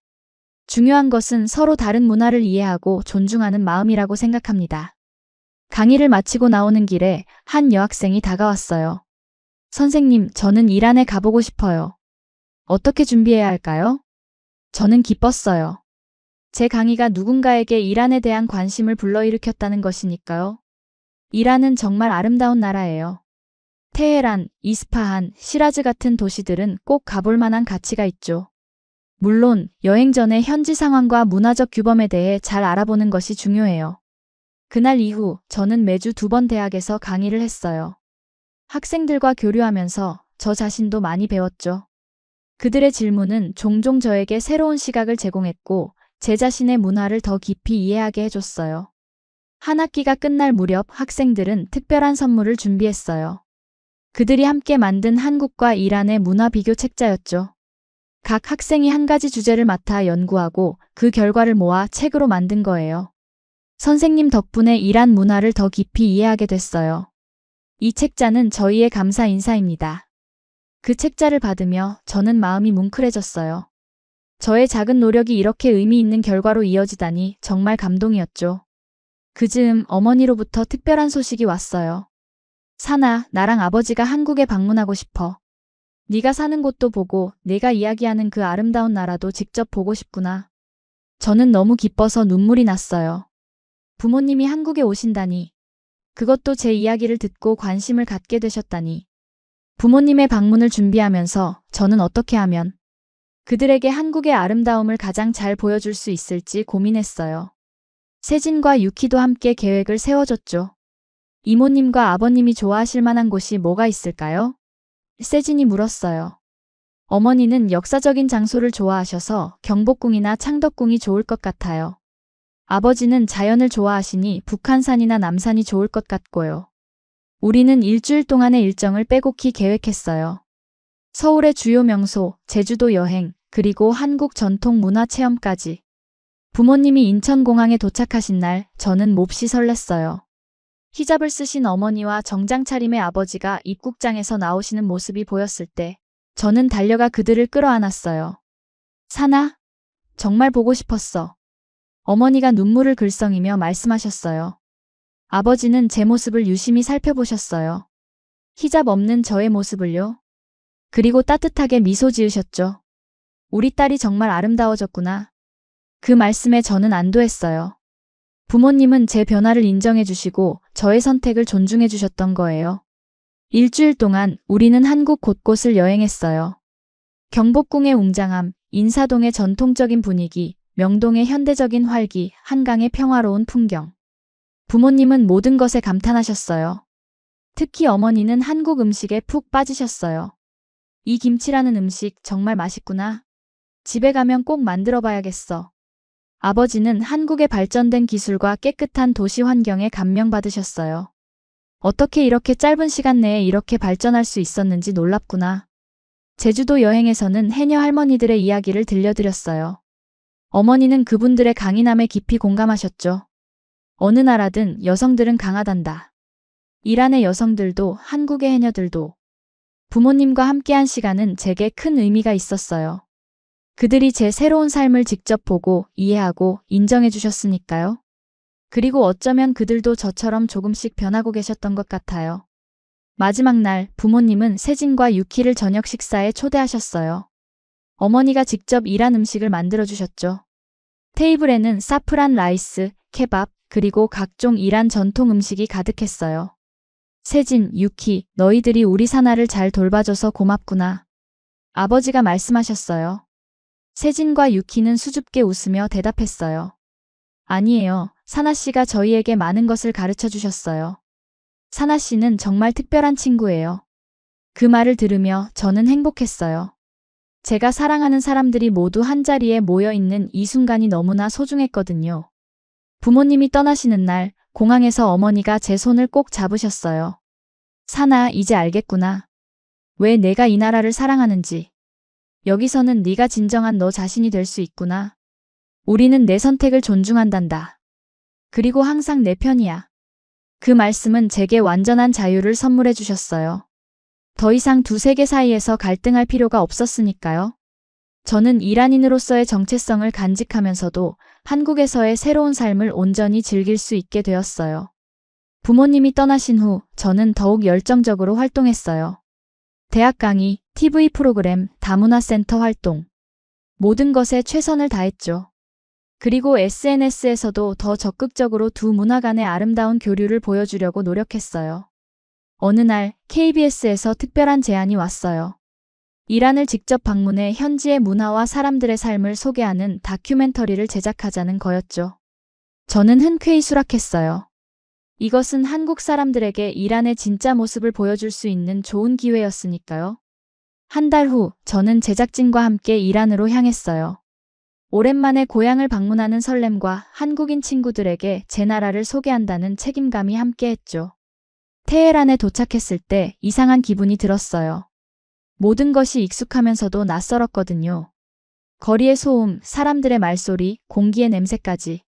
중요한 것은 서로 다른 문화를 이해하고 존중하는 마음이라고 생각합니다. 강의를 마치고 나오는 길에 한 여학생이 다가왔어요. 선생님, 저는 이란에 가보고 싶어요. 어떻게 준비해야 할까요? 저는 기뻤어요. 제 강의가 누군가에게 이란에 대한 관심을 불러일으켰다는 것이니까요. 이란은 정말 아름다운 나라예요. 테헤란, 이스파한, 시라즈 같은 도시들은 꼭 가볼 만한 가치가 있죠. 물론 여행 전에 현지 상황과 문화적 규범에 대해 잘 알아보는 것이 중요해요. 그날 이후 저는 매주 2번 대학에서 강의를 했어요. 학생들과 교류하면서 저 자신도 많이 배웠죠. 그들의 질문은 종종 저에게 새로운 시각을 제공했고 제 자신의 문화를 더 깊이 이해하게 해줬어요. 한 학기가 끝날 무렵 학생들은 특별한 선물을 준비했어요. 그들이 함께 만든 한국과 이란의 문화 비교 책자였죠. 각 학생이 한 가지 주제를 맡아 연구하고 그 결과를 모아 책으로 만든 거예요. 선생님 덕분에 이란 문화를 더 깊이 이해하게 됐어요. 이 책자는 저희의 감사 인사입니다. 그 책자를 받으며 저는 마음이 뭉클해졌어요. 저의 작은 노력이 이렇게 의미 있는 결과로 이어지다니 정말 감동이었죠. 그 즈음 어머니로부터 특별한 소식이 왔어요. 사나, 나랑 아버지가 한국에 방문하고 싶어. 네가 사는 곳도 보고 내가 이야기하는 그 아름다운 나라도 직접 보고 싶구나. 저는 너무 기뻐서 눈물이 났어요. 부모님이 한국에 오신다니. 그것도 제 이야기를 듣고 관심을 갖게 되셨다니. 부모님의 방문을 준비하면서 저는 어떻게 하면 그들에게 한국의 아름다움을 가장 잘 보여줄 수 있을지 고민했어요. 세진과 유키도 함께 계획을 세워줬죠. 이모님과 아버님이 좋아하실 만한 곳이 뭐가 있을까요? 세진이 물었어요. 어머니는 역사적인 장소를 좋아하셔서 경복궁이나 창덕궁이 좋을 것 같아요. 아버지는 자연을 좋아하시니 북한산이나 남산이 좋을 것 같고요. 우리는 일주일 동안의 일정을 빼곡히 계획했어요. 서울의 주요 명소, 제주도 여행, 그리고 한국 전통 문화 체험까지. 부모님이 인천공항에 도착하신 날 저는 몹시 설렜어요. 히잡을 쓰신 어머니와 정장 차림의 아버지가 입국장에서 나오시는 모습이 보였을 때 저는 달려가 그들을 끌어안았어요. 사나? 정말 보고 싶었어. 어머니가 눈물을 글썽이며 말씀하셨어요. 아버지는 제 모습을 유심히 살펴보셨어요. 히잡 없는 저의 모습을요. 그리고 따뜻하게 미소 지으셨죠. 우리 딸이 정말 아름다워졌구나. 그 말씀에 저는 안도했어요. 부모님은 제 변화를 인정해 주시고 저의 선택을 존중해 주셨던 거예요. 일주일 동안 우리는 한국 곳곳을 여행했어요. 경복궁의 웅장함, 인사동의 전통적인 분위기, 명동의 현대적인 활기, 한강의 평화로운 풍경. 부모님은 모든 것에 감탄하셨어요. 특히 어머니는 한국 음식에 푹 빠지셨어요. 이 김치라는 음식 정말 맛있구나. 집에 가면 꼭 만들어 봐야겠어. 아버지는 한국의 발전된 기술과 깨끗한 도시 환경에 감명받으셨어요. 어떻게 이렇게 짧은 시간 내에 이렇게 발전할 수 있었는지 놀랍구나. 제주도 여행에서는 해녀 할머니들의 이야기를 들려드렸어요. 어머니는 그분들의 강인함에 깊이 공감하셨죠. 어느 나라든 여성들은 강하단다. 이란의 여성들도 한국의 해녀들도. 부모님과 함께한 시간은 제게 큰 의미가 있었어요. 그들이 제 새로운 삶을 직접 보고 이해하고 인정해 주셨으니까요. 그리고 어쩌면 그들도 저처럼 조금씩 변하고 계셨던 것 같아요. 마지막 날 부모님은 세진과 유키를 저녁 식사에 초대하셨어요. 어머니가 직접 이란 음식을 만들어 주셨죠. 테이블에는 사프란 라이스, 케밥, 그리고 각종 이란 전통 음식이 가득했어요. 세진, 유키, 너희들이 우리 사나를 잘 돌봐줘서 고맙구나. 아버지가 말씀하셨어요. 세진과 유키는 수줍게 웃으며 대답했어요. 아니에요. 사나 씨가 저희에게 많은 것을 가르쳐 주셨어요. 사나 씨는 정말 특별한 친구예요. 그 말을 들으며 저는 행복했어요. 제가 사랑하는 사람들이 모두 한자리에 모여 있는 이 순간이 너무나 소중했거든요. 부모님이 떠나시는 날 공항에서 어머니가 제 손을 꼭 잡으셨어요. 사나, 이제 알겠구나. 왜 내가 이 나라를 사랑하는지. 여기서는 네가 진정한 너 자신이 될 수 있구나. 우리는 내 선택을 존중한단다. 그리고 항상 내 편이야. 그 말씀은 제게 완전한 자유를 선물해 주셨어요. 더 이상 두 세계 사이에서 갈등할 필요가 없었으니까요. 저는 이란인으로서의 정체성을 간직하면서도 한국에서의 새로운 삶을 온전히 즐길 수 있게 되었어요. 부모님이 떠나신 후 저는 더욱 열정적으로 활동했어요. 대학 강의, TV 프로그램, 다문화센터 활동. 모든 것에 최선을 다했죠. 그리고 SNS에서도 더 적극적으로 두 문화 간의 아름다운 교류를 보여주려고 노력했어요. 어느 날 KBS에서 특별한 제안이 왔어요. 이란을 직접 방문해 현지의 문화와 사람들의 삶을 소개하는 다큐멘터리를 제작하자는 거였죠. 저는 흔쾌히 수락했어요. 이것은 한국 사람들에게 이란의 진짜 모습을 보여줄 수 있는 좋은 기회였으니까요. 한 달 후 저는 제작진과 함께 이란으로 향했어요. 오랜만에 고향을 방문하는 설렘과 한국인 친구들에게 제 나라를 소개한다는 책임감이 함께했죠. 테헤란에 도착했을 때 이상한 기분이 들었어요. 모든 것이 익숙하면서도 낯설었거든요. 거리의 소음, 사람들의 말소리, 공기의 냄새까지.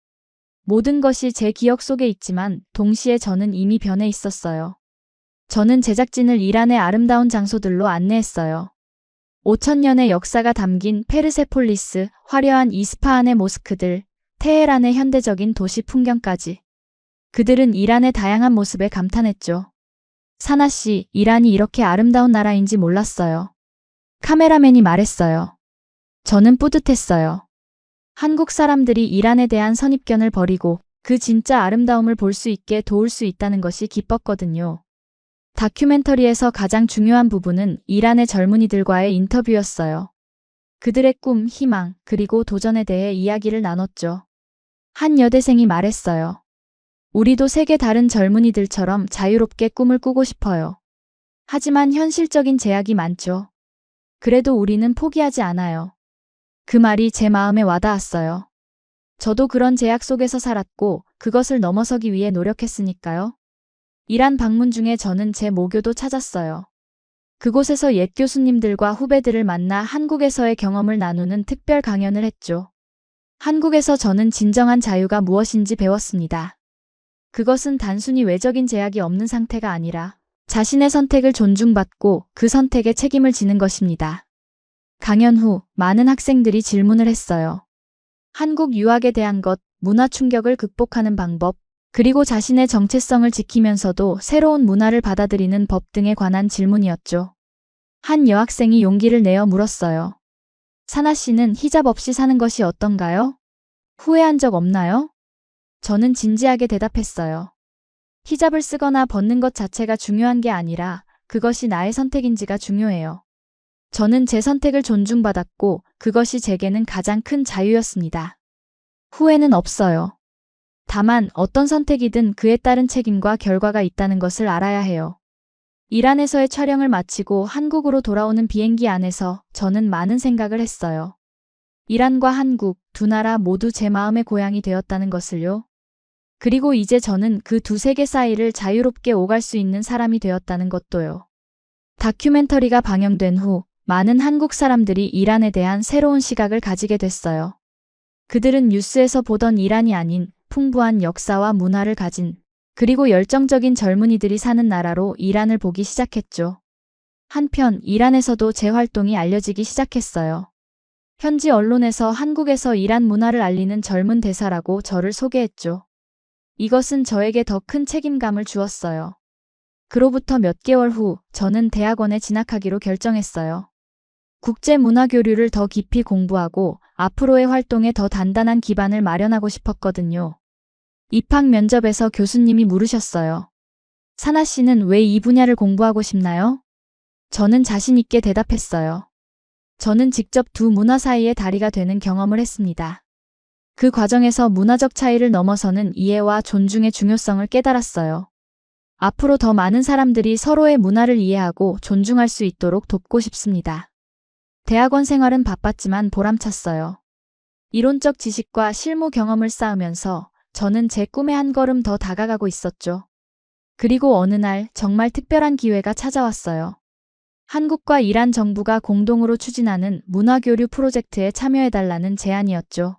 모든 것이 제 기억 속에 있지만 동시에 저는 이미 변해 있었어요. 저는 제작진을 이란의 아름다운 장소들로 안내했어요. 5000년의 역사가 담긴 페르세폴리스, 화려한 이스파한의 모스크들, 테헤란의 현대적인 도시 풍경까지. 그들은 이란의 다양한 모습에 감탄했죠. 사나 씨, 이란이 이렇게 아름다운 나라인지 몰랐어요. 카메라맨이 말했어요. 저는 뿌듯했어요. 한국 사람들이 이란에 대한 선입견을 버리고 그 진짜 아름다움을 볼 수 있게 도울 수 있다는 것이 기뻤거든요. 다큐멘터리에서 가장 중요한 부분은 이란의 젊은이들과의 인터뷰였어요. 그들의 꿈, 희망, 그리고 도전에 대해 이야기를 나눴죠. 한 여대생이 말했어요. 우리도 세계 다른 젊은이들처럼 자유롭게 꿈을 꾸고 싶어요. 하지만 현실적인 제약이 많죠. 그래도 우리는 포기하지 않아요. 그 말이 제 마음에 와닿았어요. 저도 그런 제약 속에서 살았고 그것을 넘어서기 위해 노력했으니까요. 이란 방문 중에 저는 제 모교도 찾았어요. 그곳에서 옛 교수님들과 후배들을 만나 한국에서의 경험을 나누는 특별 강연을 했죠. 한국에서 저는 진정한 자유가 무엇인지 배웠습니다. 그것은 단순히 외적인 제약이 없는 상태가 아니라 자신의 선택을 존중받고 그 선택에 책임을 지는 것입니다. 강연 후 많은 학생들이 질문을 했어요. 한국 유학에 대한 것, 문화 충격을 극복하는 방법, 그리고 자신의 정체성을 지키면서도 새로운 문화를 받아들이는 법 등에 관한 질문이었죠. 한 여학생이 용기를 내어 물었어요. 사나 씨는 히잡 없이 사는 것이 어떤가요? 후회한 적 없나요? 저는 진지하게 대답했어요. 히잡을 쓰거나 벗는 것 자체가 중요한 게 아니라 그것이 나의 선택인지가 중요해요. 저는 제 선택을 존중받았고 그것이 제게는 가장 큰 자유였습니다. 후회는 없어요. 다만 어떤 선택이든 그에 따른 책임과 결과가 있다는 것을 알아야 해요. 이란에서의 촬영을 마치고 한국으로 돌아오는 비행기 안에서 저는 많은 생각을 했어요. 이란과 한국, 두 나라 모두 제 마음의 고향이 되었다는 것을요. 그리고 이제 저는 그 두 세계 사이를 자유롭게 오갈 수 있는 사람이 되었다는 것도요. 다큐멘터리가 방영된 후 많은 한국 사람들이 이란에 대한 새로운 시각을 가지게 됐어요. 그들은 뉴스에서 보던 이란이 아닌 풍부한 역사와 문화를 가진 그리고 열정적인 젊은이들이 사는 나라로 이란을 보기 시작했죠. 한편 이란에서도 제 활동이 알려지기 시작했어요. 현지 언론에서 한국에서 이란 문화를 알리는 젊은 대사라고 저를 소개했죠. 이것은 저에게 더 큰 책임감을 주었어요. 그로부터 몇 개월 후 저는 대학원에 진학하기로 결정했어요. 국제 문화 교류를 더 깊이 공부하고 앞으로의 활동에 더 단단한 기반을 마련하고 싶었거든요. 입학 면접에서 교수님이 물으셨어요. 사나 씨는 왜 이 분야를 공부하고 싶나요? 저는 자신 있게 대답했어요. 저는 직접 두 문화 사이의 다리가 되는 경험을 했습니다. 그 과정에서 문화적 차이를 넘어서는 이해와 존중의 중요성을 깨달았어요. 앞으로 더 많은 사람들이 서로의 문화를 이해하고 존중할 수 있도록 돕고 싶습니다. 대학원 생활은 바빴지만 보람찼어요. 이론적 지식과 실무 경험을 쌓으면서 저는 제 꿈에 한 걸음 더 다가가고 있었죠. 그리고 어느 날 정말 특별한 기회가 찾아왔어요. 한국과 이란 정부가 공동으로 추진하는 문화교류 프로젝트에 참여해달라는 제안이었죠.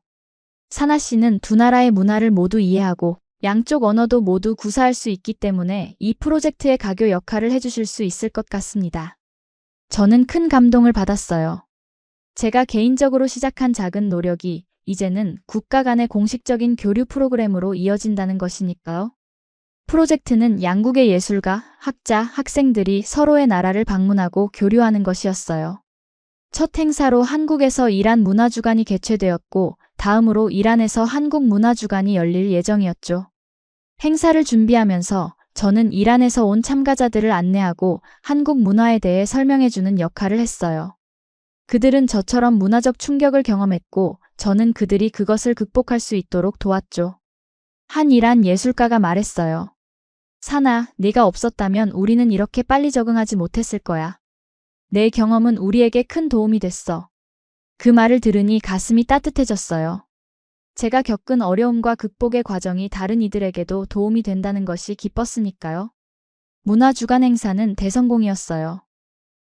사나 씨는 두 나라의 문화를 모두 이해하고 양쪽 언어도 모두 구사할 수 있기 때문에 이 프로젝트의 가교 역할을 해주실 수 있을 것 같습니다. 저는 큰 감동을 받았어요. 제가 개인적으로 시작한 작은 노력이 이제는 국가 간의 공식적인 교류 프로그램으로 이어진다는 것이니까요. 프로젝트는 양국의 예술가, 학자, 학생들이 서로의 나라를 방문하고 교류하는 것이었어요. 첫 행사로 한국에서 이란 문화주간이 개최되었고 다음으로 이란에서 한국 문화주간이 열릴 예정이었죠. 행사를 준비하면서 저는 이란에서 온 참가자들을 안내하고 한국 문화에 대해 설명해주는 역할을 했어요. 그들은 저처럼 문화적 충격을 경험했고 저는 그들이 그것을 극복할 수 있도록 도왔죠. 한 이란 예술가가 말했어요. 사나, 네가 없었다면 우리는 이렇게 빨리 적응하지 못했을 거야. 내 경험은 우리에게 큰 도움이 됐어. 그 말을 들으니 가슴이 따뜻해졌어요. 제가 겪은 어려움과 극복의 과정이 다른 이들에게도 도움이 된다는 것이 기뻤으니까요. 문화주간 행사는 대성공이었어요.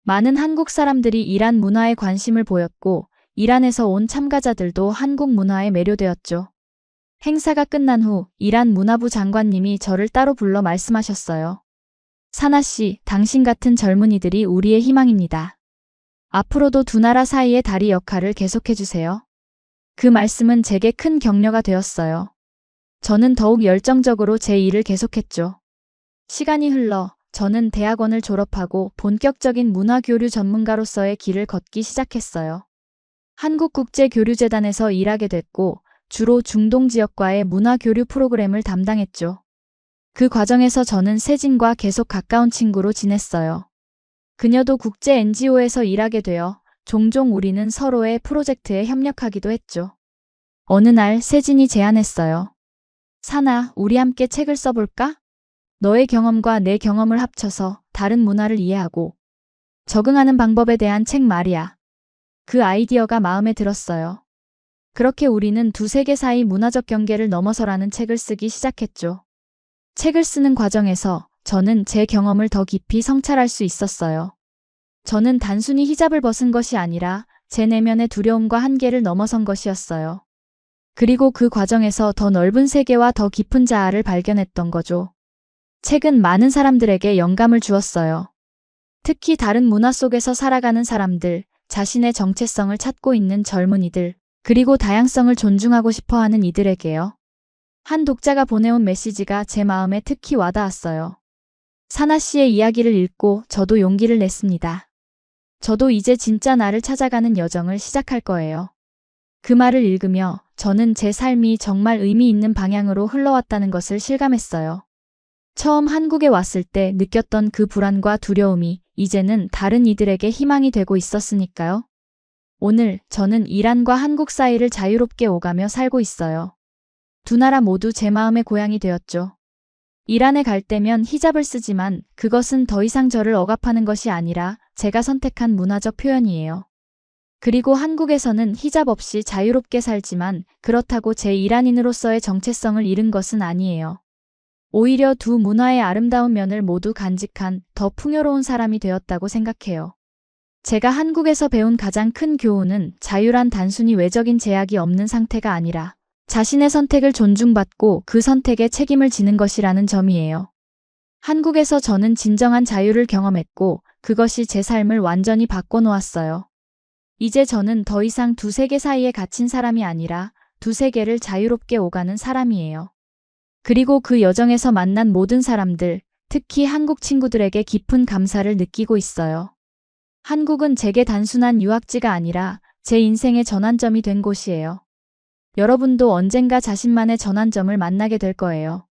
많은 한국 사람들이 이란 문화에 관심을 보였고 이란에서 온 참가자들도 한국 문화에 매료되었죠. 행사가 끝난 후 이란 문화부 장관님이 저를 따로 불러 말씀하셨어요. 사나 씨, 당신 같은 젊은이들이 우리의 희망입니다. 앞으로도 두 나라 사이의 다리 역할을 계속해주세요. 그 말씀은 제게 큰 격려가 되었어요. 저는 더욱 열정적으로 제 일을 계속했죠. 시간이 흘러 저는 대학원을 졸업하고 본격적인 문화교류 전문가로서의 길을 걷기 시작했어요. 한국국제교류재단에서 일하게 됐고 주로 중동 지역과의 문화교류 프로그램을 담당했죠. 그 과정에서 저는 세진과 계속 가까운 친구로 지냈어요. 그녀도 국제 NGO에서 일하게 되어 종종 우리는 서로의 프로젝트에 협력하기도 했죠. 어느 날 세진이 제안했어요. 사나, 우리 함께 책을 써볼까? 너의 경험과 내 경험을 합쳐서 다른 문화를 이해하고 적응하는 방법에 대한 책 말이야. 그 아이디어가 마음에 들었어요. 그렇게 우리는 두 세계 사이 문화적 경계를 넘어서라는 책을 쓰기 시작했죠. 책을 쓰는 과정에서 저는 제 경험을 더 깊이 성찰할 수 있었어요. 저는 단순히 히잡을 벗은 것이 아니라 제 내면의 두려움과 한계를 넘어선 것이었어요. 그리고 그 과정에서 더 넓은 세계와 더 깊은 자아를 발견했던 거죠. 책은 많은 사람들에게 영감을 주었어요. 특히 다른 문화 속에서 살아가는 사람들, 자신의 정체성을 찾고 있는 젊은이들, 그리고 다양성을 존중하고 싶어하는 이들에게요. 한 독자가 보내온 메시지가 제 마음에 특히 와닿았어요. 사나 씨의 이야기를 읽고 저도 용기를 냈습니다. 저도 이제 진짜 나를 찾아가는 여정을 시작할 거예요. 그 말을 읽으며 저는 제 삶이 정말 의미 있는 방향으로 흘러왔다는 것을 실감했어요. 처음 한국에 왔을 때 느꼈던 그 불안과 두려움이 이제는 다른 이들에게 희망이 되고 있었으니까요. 오늘 저는 이란과 한국 사이를 자유롭게 오가며 살고 있어요. 두 나라 모두 제 마음의 고향이 되었죠. 이란에 갈 때면 히잡을 쓰지만 그것은 더 이상 저를 억압하는 것이 아니라 제가 선택한 문화적 표현이에요. 그리고 한국에서는 히잡 없이 자유롭게 살지만 그렇다고 제 이란인으로서의 정체성을 잃은 것은 아니에요. 오히려 두 문화의 아름다운 면을 모두 간직한 더 풍요로운 사람이 되었다고 생각해요. 제가 한국에서 배운 가장 큰 교훈은 자유란 단순히 외적인 제약이 없는 상태가 아니라 자신의 선택을 존중받고 그 선택에 책임을 지는 것이라는 점이에요. 한국에서 저는 진정한 자유를 경험했고 그것이 제 삶을 완전히 바꿔놓았어요. 이제 저는 더 이상 두 세계 사이에 갇힌 사람이 아니라 두 세계를 자유롭게 오가는 사람이에요. 그리고 그 여정에서 만난 모든 사람들, 특히 한국 친구들에게 깊은 감사를 느끼고 있어요. 한국은 제게 단순한 유학지가 아니라 제 인생의 전환점이 된 곳이에요. 여러분도 언젠가 자신만의 전환점을 만나게 될 거예요.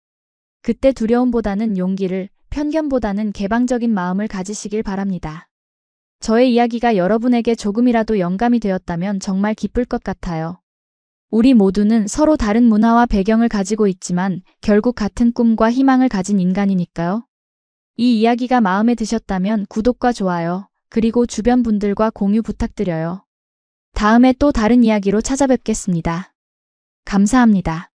그때 두려움보다는 용기를, 편견보다는 개방적인 마음을 가지시길 바랍니다. 저의 이야기가 여러분에게 조금이라도 영감이 되었다면 정말 기쁠 것 같아요. 우리 모두는 서로 다른 문화와 배경을 가지고 있지만 결국 같은 꿈과 희망을 가진 인간이니까요. 이 이야기가 마음에 드셨다면 구독과 좋아요, 그리고 주변 분들과 공유 부탁드려요. 다음에 또 다른 이야기로 찾아뵙겠습니다. 감사합니다.